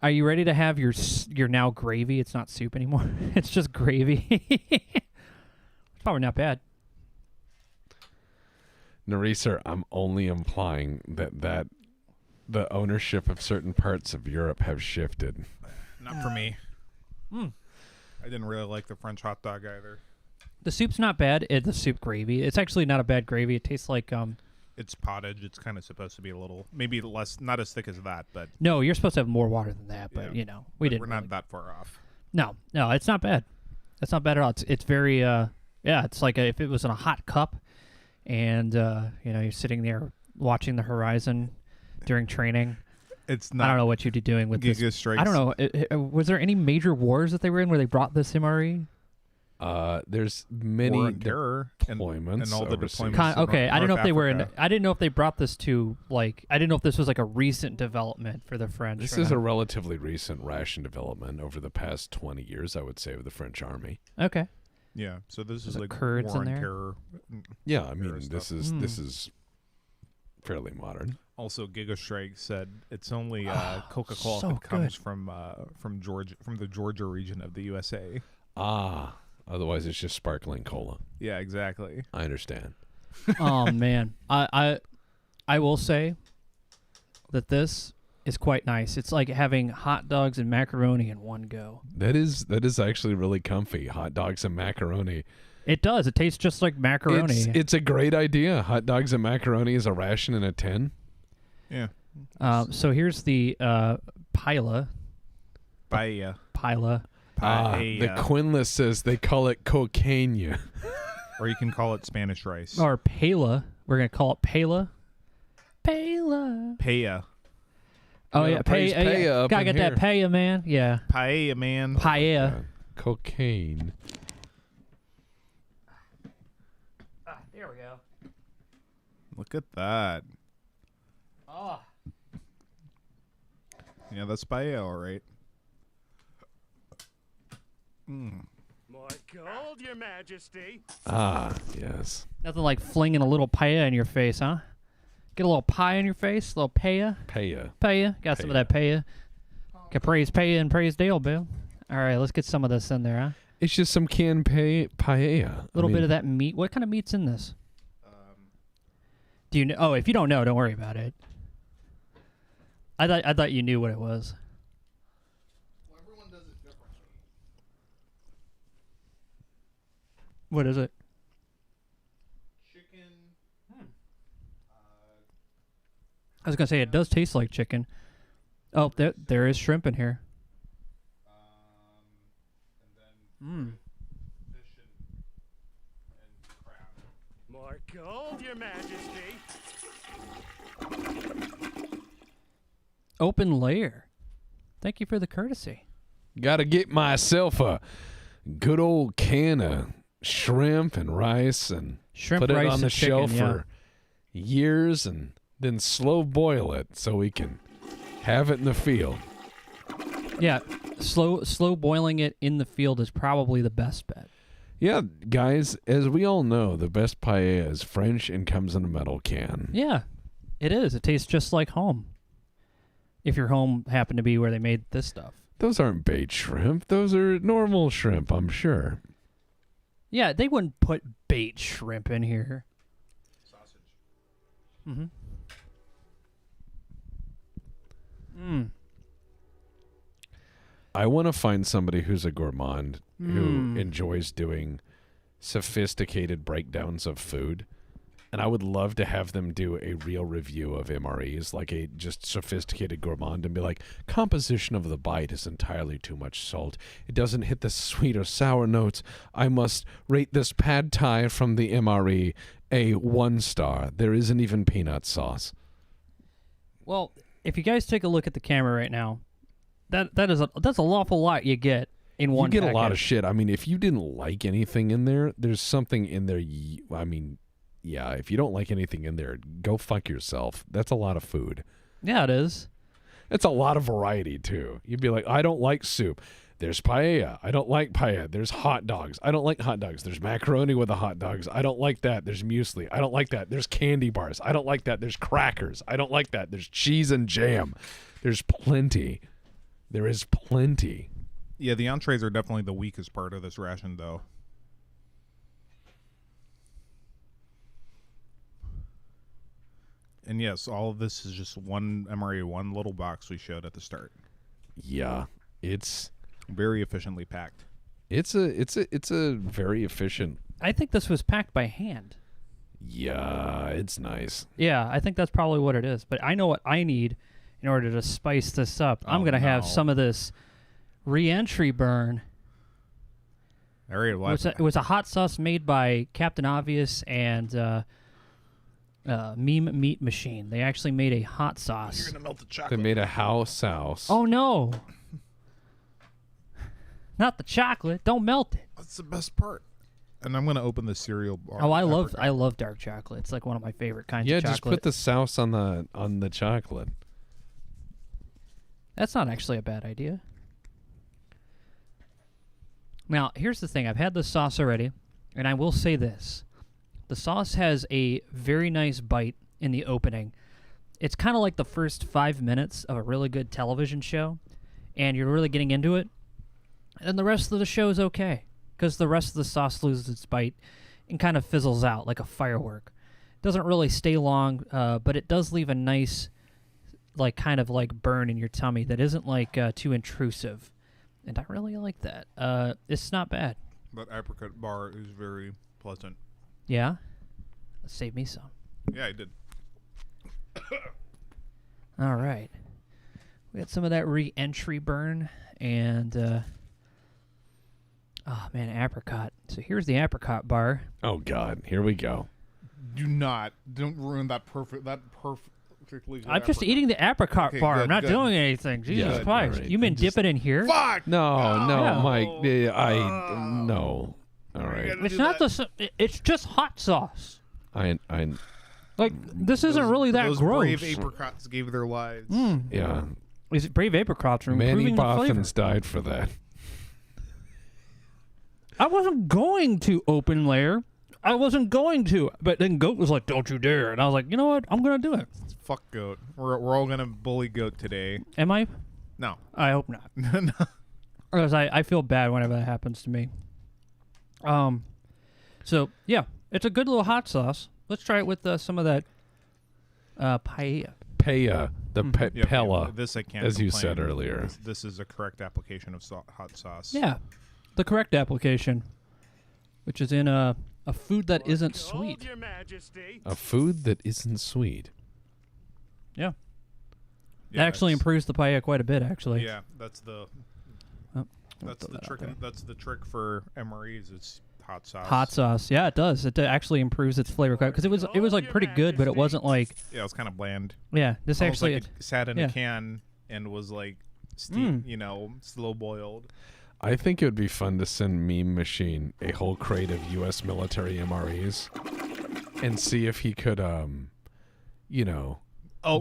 Are you ready to have your now gravy? It's not soup anymore. It's just gravy. It's probably not bad. Naresar, I'm only implying that the ownership of certain parts of Europe have shifted. Not for me. I didn't really like the French hot dog either. The soup's not bad. The soup gravy. It's actually not a bad gravy. It tastes like It's pottage. It's kind of supposed to be a little, maybe less, not as thick as that, but No, you're supposed to have more water than that, but Yeah. you know, we didn't. We're not that far off. No, it's not bad. It's not bad at all. It's very yeah, it's like if it was in a hot cup and you know, you're sitting there watching the horizon during training. It's not. I don't know what you'd be doing with Giga this. Strikes. I don't know. Was there any major wars that they were in where they brought this MRE? There's many War and Terror deployments and all the overseas. deployments. Okay, I didn't know if they were in. Africa. I didn't know if they brought this to like. I didn't know if this was like a recent development for the French. This or is a not. relatively recent ration development over the past 20 years, I would say, of the French army. Okay. Yeah, so this is it like curds War in and there? Terror. Yeah, I mean, Era this stuff. is is fairly modern. Also, Giga Strike said it's only Coca-Cola so that comes good. from Georgia, from the Georgia region of the USA. Ah, otherwise it's just sparkling cola. Yeah, exactly. I understand. Oh man, I will say that this is quite nice. It's like having hot dogs and macaroni in one go. That is actually really comfy. Hot dogs and macaroni. It does. It tastes just like macaroni. It's a great idea. Hot dogs and macaroni is a ration in a tin. Yeah. So here's the paella. Paella. Paella. The Quinless says they call it cocaine. Or you can call it Spanish rice. Or paella. We're gonna call it paella. Paella. Paella. Oh Gotta yeah, praise paella up Gotta in get that paella, man. Yeah. Paella, man. Paella. Cocaine. There we go. Look at that. Oh. Yeah, that's paella, all right. More gold, Your Majesty. Ah, yes. Nothing like flinging a little paella in your face, huh? Get a little pie in your face, a little paella. Paella. Paella. Got some of that paella. Can praise paella and praise Dale, Bill. All right, let's get some of this in there, huh? It's just some canned paella. A little bit of that meat. What kind of meat's in this? Do you know? Oh, if you don't know, don't worry about it. I thought you knew what it was. Well, everyone does it differently. What is it? Chicken. I was gonna say it does taste like chicken. Oh, there is shrimp in here. And then fish and crab. More gold, Your Majesty. Open layer. Thank you for the courtesy. Gotta get myself a good old can of shrimp and rice and Shrimp, put it rice, on the and shelf chicken, yeah. for years and then slow boil it so we can have it in the field. Yeah, slow boiling it in the field is probably the best bet. Yeah, guys, as we all know, the best paella is French and comes in a metal can. Yeah, it is. It tastes just like home. If your home happened to be where they made this stuff. Those aren't bait shrimp. Those are normal shrimp, I'm sure. Yeah, they wouldn't put bait shrimp in here. Sausage. Mm-hmm. Mm. I want to find somebody who's a gourmand who enjoys doing sophisticated breakdowns of food. And I would love to have them do a real review of MREs, like a just sophisticated gourmand, and be like, composition of the bite is entirely too much salt. It doesn't hit the sweet or sour notes. I must rate this pad thai from the MRE a 1 star. There isn't even peanut sauce. Well, if you guys take a look at the camera right now, that's an awful lot you get in one. You get a lot of package. shit. I mean, if you didn't like anything in there, there's something in there. I mean, yeah, if you don't like anything in there, go fuck yourself. That's a lot of food. Yeah, it is. It's a lot of variety, too. You'd be like, I don't like soup. There's paella. I don't like paella. There's hot dogs. I don't like hot dogs. There's macaroni with the hot dogs. I don't like that. There's muesli. I don't like that. There's candy bars. I don't like that. There's crackers. I don't like that. There's cheese and jam. There's plenty. There is plenty. Yeah, the entrees are definitely the weakest part of this ration, though. And yes, all of this is just one MRE, one little box we showed at the start. Yeah, it's Very efficiently packed. it's a very efficient. I think this was packed by hand. Yeah, it's nice. Yeah, I think that's probably what it is. But I know what I need in order to spice this up. I'm Oh, gonna have no. some of this re-entry burn. I already left. It was a hot sauce made by Captain Obvious and Meme Meat Machine. They actually made a hot sauce. You're gonna melt the They chocolate. made a house. Oh no! Not the chocolate. Don't melt it. That's the best part. And I'm gonna open the cereal bar. Oh, I love apricot. dark chocolate. It's like one of my favorite kinds Yeah, of chocolate. just put the sauce on the chocolate. That's not actually a bad idea. Now, here's the thing. I've had this sauce already, and I will say this. The sauce has a very nice bite in the opening. It's kind of like the first 5 minutes of a really good television show, and you're really getting into it. And the rest of the show is okay, because the rest of the sauce loses its bite and kind of fizzles out like a firework. Doesn't really stay long, but it does leave a nice, like, kind of like burn in your tummy that isn't like too intrusive. And I really like that. It's not bad. That apricot bar is very pleasant. Yeah? Save me some. Yeah, I did. All right. We got some of that re-entry burn and oh man, apricot. So here's the apricot bar. Oh God, here we go. Don't ruin that perfectly. Good I'm just apricot. eating the apricot Okay, bar. good, I'm not good. doing anything. Jesus Yeah, Christ. all right. You mean Just- dip it in here? Fuck. No, Yeah. Mike. No. All right. gotta It's do not that. it's just hot sauce. I Like this isn't really that Those gross. brave apricots gave their lives. yeah. Is it brave apricots are Manny improving the flavor? Boffins died for that. I wasn't going to open layer. I wasn't going to. But then Goat was like, "Don't you dare!" And I was like, "You know what? I'm gonna do it." Fuck goat. We're all gonna bully goat today. Am I? No. I hope not. No. Because I feel bad whenever that happens to me. So yeah, it's a good little hot sauce. Let's try it with some of that paella. Paella, the Yeah, paella, This I can't. as you complain. said earlier. This is a correct application of hot sauce. Yeah, the correct application, which is in a food that isn't sweet. Hold your majesty. A food that isn't sweet. Yeah, Yeah, that actually it's- improves the paella quite a bit. Actually. Yeah, that's the Oh, that's throw the that out trick. there. That's the trick for MREs. It's hot sauce. Hot sauce. Yeah, it does. It actually improves its flavor quite because it was like pretty good, but it wasn't like Yeah, it was kind of bland. yeah. This Almost actually like it sat in yeah. a can and was like steam, slow boiled. I think it would be fun to send Meme Machine a whole crate of U.S. military MREs and see if he could,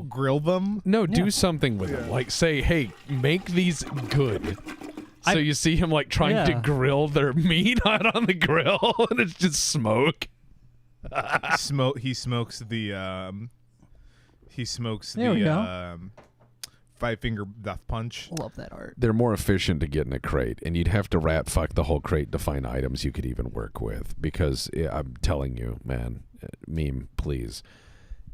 grill them. No, do something with them. Like say, hey, make these good. So you see him like trying to grill their meat out on the grill, and it's just smoke. He smokes the There we go. 5-finger death punch. Love that art. They're more efficient to get in a crate, and you'd have to rat fuck the whole crate to find items you could even work with. Because I'm telling you, man, Meme, please,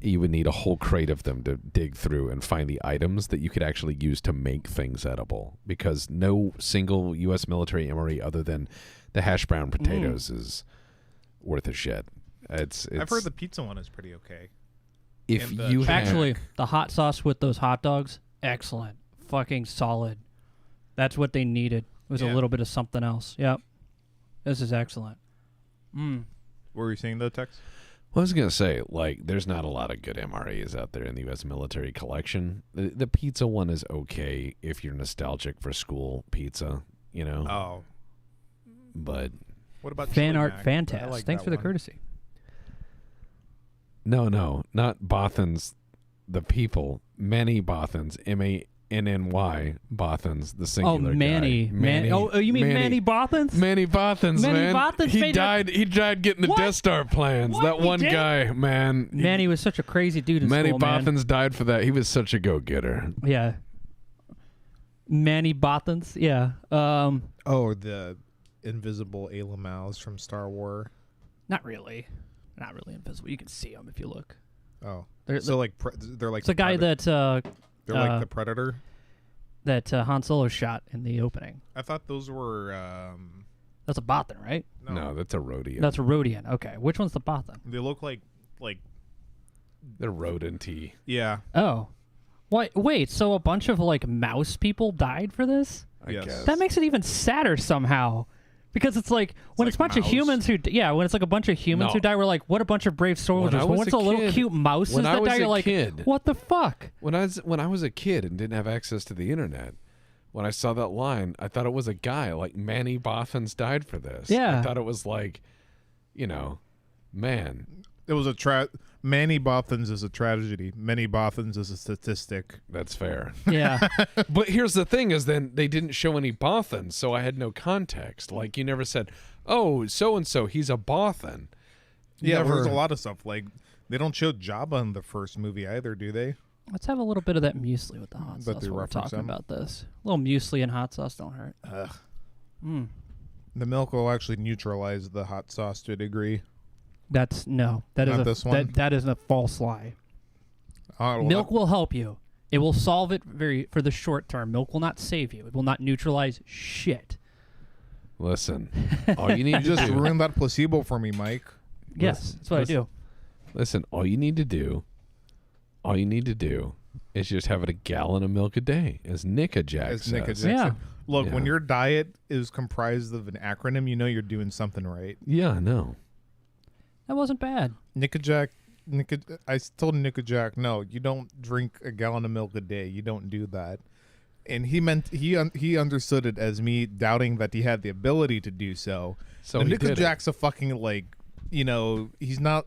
you would need a whole crate of them to dig through and find the items that you could actually use to make things edible. Because no single U.S. military MRE other than the hash brown potatoes is worth a shit. It's I've heard the pizza one is pretty okay. If And the you had- Actually, the hot sauce with those hot dogs, excellent. Fucking solid. That's what they needed. It was a little bit of something else. Yep. This is excellent. What were you saying though, Tex? Well, I was going to say, like, there's not a lot of good MREs out there in the U.S. military collection. The pizza one is okay if you're nostalgic for school pizza, Oh. But What about Fan Chili art Mac? I fantastic. like Thanks that for the one. courtesy. no, not Bothans, the people. Manny Bothans, Manny Bothans, the singular Manny. guy. Manny. Oh, you mean Manny Bothans? Manny Bothans, Manny man. Bothans He made died. He died getting the What? Death Star plans. What? That He one did? guy, man. Manny was such a crazy dude in Manny school, man. Bothans died for that. He was such a go-getter. Yeah. Manny Bothans. Yeah. Oh, the invisible Alamals from Star Wars. Not really. Not really invisible. You can see them if you look. Oh, They're, so like they're like it's a guy that they're like the Predator. that Han Solo shot in the opening. I thought those were That's a Bothan, right? No, that's a Rhodian. That's a Rhodian. Okay. Which one's the Bothan? They look like They're rodent-y. yeah. Oh. Wait, so a bunch of like mouse people died for this? I Yes. guess. That makes it even sadder somehow. Because it's like when it's a like bunch of mouse? humans when it's like a bunch of humans No. who die, we're like, what a bunch of brave soldiers. I But was when it's a a little kid- cute mouses when I that was die, a you're like, kid- what the fuck? When I was a kid and didn't have access to the internet, when I saw that line, I thought it was a guy. Like, Manny Bothans died for this. Yeah. I thought it was like, man. It was Manny Bothans is a tragedy. Many Bothans is a statistic. That's fair. Yeah. But here's the thing is then they didn't show any Bothans, so I had no context. Like, you never said, oh, so-and-so, he's a Bothan. Yeah, Never- there's a lot of stuff. Like, they don't show Jabba in the first movie either, do they? Let's have a little bit of that muesli with the hot But sauce they while we're reference talking them. about this. A little muesli and hot sauce don't hurt. Ugh. Mm. The milk will actually neutralize the hot sauce to a degree. That is Not this one? that is a false lie. Milk will help you. It will solve it for the short term. Milk will not save you. It will not neutralize shit. Listen, all you need You to just do, ruined that placebo for me, Mike. Yes, that's what I do. listen, all you need to do is just have it a gallon of milk a day, as Nicka Jack As says. Nick Jackson. Yeah. Look, Yeah. when your diet is comprised of an acronym, you know you're doing something right. Yeah, I know. That wasn't bad. I told Nick Jack, no, you don't drink a gallon of milk a day. You don't do that. And he understood it as me doubting that he had the ability to do so. So and he Nick did it. Jack's a fucking he's not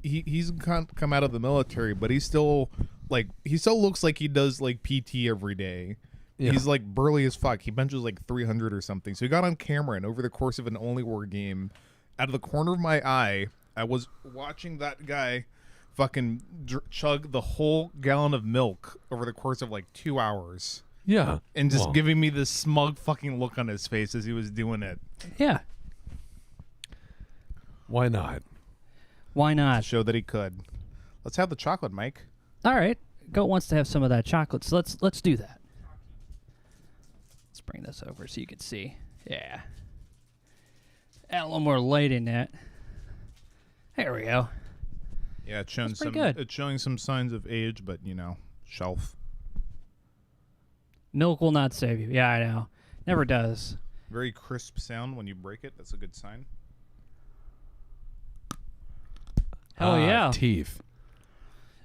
he's come out of the military, but he still looks like he does like PT every day. Yeah. He's like burly as fuck. He benches like 300 or something. So he got on camera, and over the course of an Only War game, out of the corner of my eye, I was watching that guy fucking chug the whole gallon of milk over the course of like 2 hours. Yeah. And just Well, giving me this smug fucking look on his face as he was doing it. Yeah. why not? Why To not? show that he could. Let's have the chocolate, Mike. All right. Goat wants to have some of that chocolate, so let's do that. Let's bring this over so you can see. Yeah. Add a little more light in that. There we go. Yeah, it's showing That's pretty good. It's showing some signs of age, but shelf. Milk will not save you. Yeah, I know. Never does. Very crisp sound when you break it. That's a good sign. Hell yeah. Teeth.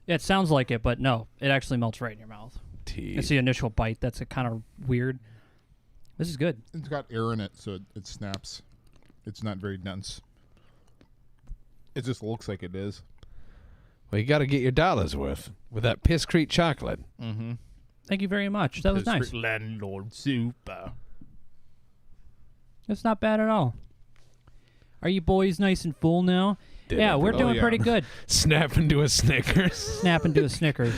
Yeah, it sounds like it, but no. It actually melts right in your mouth. teeth. It's the initial bite that's kind of weird. This is good. It's got air in it, so it snaps. It's not very dense. It just looks like it is. Well, you got to get your dollars worth with that Piss Creek chocolate. Mm-hmm. Thank you very much. That was nice. Landlord super. That's not bad at all. Are you boys nice and full now? Yeah, we're doing pretty good. Snap into a Snickers. Snap into a Snickers.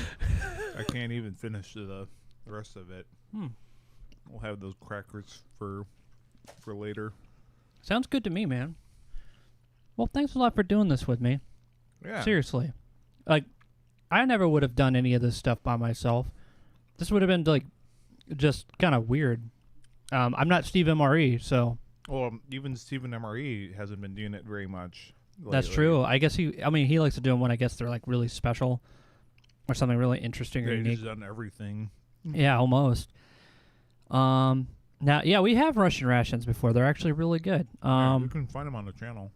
I can't even finish the rest of it. We'll have those crackers for later. Sounds good to me, man. Well, thanks a lot for doing this with me. Yeah. Seriously. Like, I never would have done any of this stuff by myself. This would have been, like, just kind of weird. I'm not Steve MRE, so... Well, even Stephen MRE hasn't been doing it very much lately. That's true. I guess he likes to do them when I guess they're, like, really special or something really interesting or Yeah, unique. he's done everything. Yeah, almost. Now, yeah, we have Russian rations before. They're actually really good. You can find them on the channel.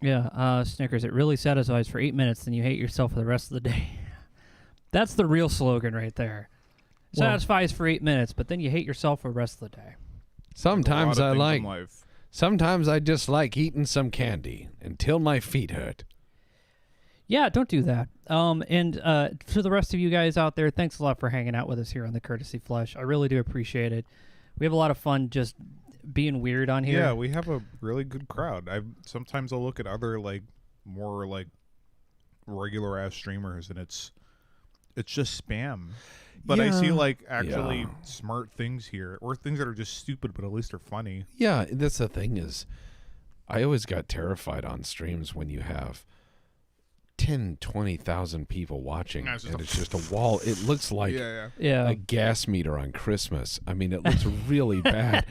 Yeah, Snickers. It really satisfies for 8 minutes, then you hate yourself for the rest of the day. That's the real slogan right there. Well- Satisfies for 8 minutes, but then you hate yourself for the rest of the day. Sometimes I like. Life. Sometimes I just like eating some candy until my feet hurt. Yeah, don't do that. And to the rest of you guys out there, thanks a lot for hanging out with us here on the Courtesy Flush. I really do appreciate it. We have a lot of fun just being weird on here. Yeah, we have a really good crowd. Sometimes I'll look at other like more like regular ass streamers, and it's just spam. But I see Yeah. like actually Yeah. smart things here, or things that are just stupid, but at least are funny. Yeah, that's the thing is, I always got terrified on streams when you have 10, 20,000 people watching, Yeah, it's just and a- it's just a wall. It looks like Yeah, a gas meter on Christmas. I mean, it looks really bad.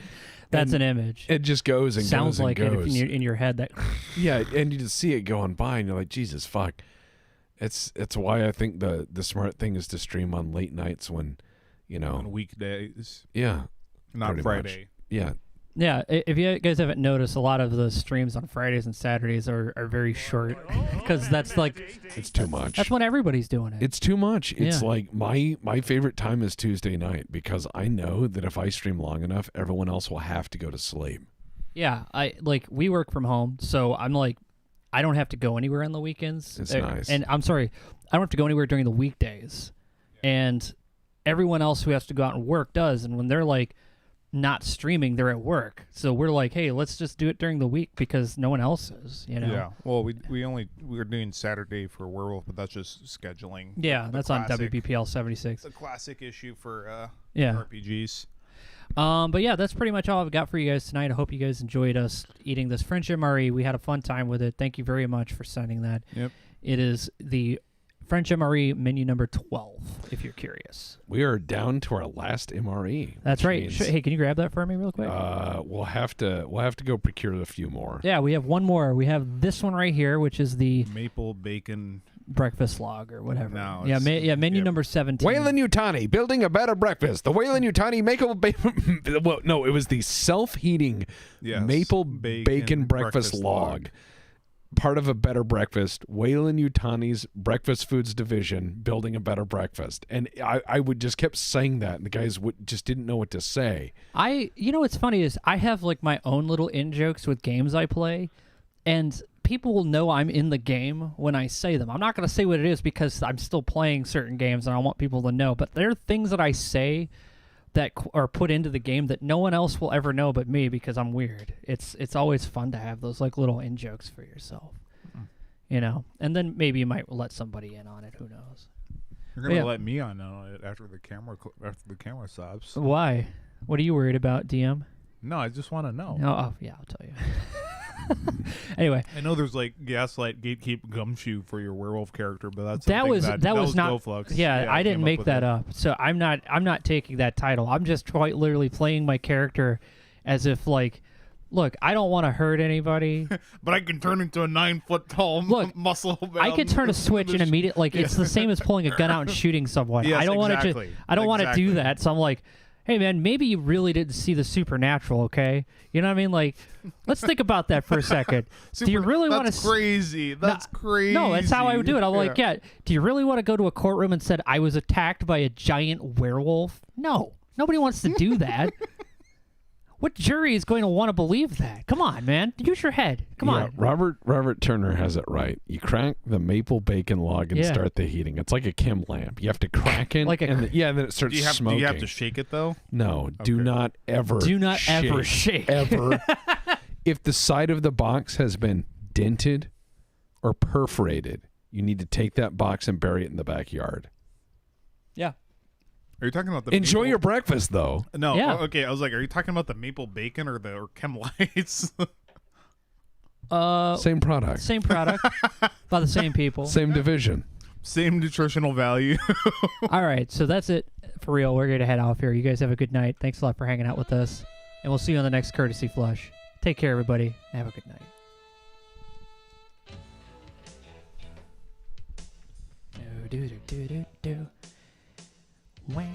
that's And an image. It just goes and Sounds goes and like it goes. in your head. That Yeah, and you just see it going by, and you're like, Jesus, fuck. It's why I think the smart thing is to stream on late nights when, On weekdays, yeah, not pretty Friday. much. Yeah, Yeah, if you guys haven't noticed, a lot of the streams on Fridays and Saturdays are very short because that's like it's too much. that's when everybody's doing it. It's too much. It's Yeah. like my favorite time is Tuesday night because I know that if I stream long enough, everyone else will have to go to sleep. Yeah, we work from home, so I'm like, I don't have to go anywhere on the weekends. It's nice. And I'm sorry, I don't have to go anywhere during the weekdays. And everyone else who has to go out and work does. And when they're like not streaming, they're at work. So we're like, hey, let's just do it during the week because no one else is. Yeah. Well, we're doing Saturday for Werewolf, but that's just scheduling. Yeah, The that's classic- on WBPL 76. It's a classic issue for Yeah. RPGs. But yeah, that's pretty much all I've got for you guys tonight. I hope you guys enjoyed us eating this French MRE. We had a fun time with it. Thank you very much for sending that. Yep. It is the French MRE menu number 12, if you're curious. We are down to our last MRE. That's which right. means, Hey, can you grab that for me real quick? we'll have to go procure a few more. Yeah, we have one more. We have this one right here, which is the Maple bacon. breakfast log or whatever. No, yeah, it's- menu yeah. number 17. Wayland Utani building a better breakfast. The Wayland Utani well, no, it was the self-heating Yes, maple bacon breakfast log. Part of a better breakfast. Wayland Utani's breakfast foods division building a better breakfast. And I would just kept saying that, and the guys just didn't know what to say. You know what's funny is I have like my own little in jokes with games I play, and people will know I'm in the game when I say them. I'm not going to say what it is because I'm still playing certain games and I want people to know, but there are things that I say that are put into the game that no one else will ever know but me because I'm weird. It's always fun to have those like little in jokes for yourself. And then maybe you might let somebody in on it, who knows. You're gonna Yeah. let me on it after the camera stops. Why? What are you worried about, DM? No, I just want to know. Oh, yeah, I'll tell you. Anyway, I know there's like Gaslight, Gatekeep, Gumshoe for your werewolf character, but that's that something was not GoFlux. Yeah, I didn't came make with that it. up. So I'm not taking that title. I'm just quite literally playing my character as if like, look, I don't want to hurt anybody. But I can turn into a 9-foot tall Look, muscle. I could turn a switch and immediately it's the same as pulling a gun out and shooting someone. Yes, I don't want to exactly. I don't want to do Exactly. that. So I'm like, Hey, man, maybe you really didn't see the supernatural, okay? You know what I mean? Like, let's think about that for a second. Do you really want to... That's crazy. That's crazy. No, that's how I would do it. I'm like, yeah, do you really want to go to a courtroom and said, I was attacked by a giant werewolf? No. Nobody wants to do that. What jury is going to want to believe that? Come on, man. Use your head. Come on. Robert Turner has it right. You crack the maple bacon log and start the heating. It's like a chem lamp. You have to crack it. And then it starts smoking. Do you have to shake it, though? No. Do not ever shake. Ever. If the side of the box has been dented or perforated, you need to take that box and bury it in the backyard. Yeah. Are you talking about the Enjoy your breakfast, though. No. Yeah. Okay, I was like, are you talking about the maple bacon or chem lights? Same product. Same product by the same people. Same division. Same nutritional value. All right, so that's it for real. We're going to head off here. You guys have a good night. Thanks a lot for hanging out with us. And we'll see you on the next Courtesy Flush. Take care, everybody. Have a good night. Do. Wow.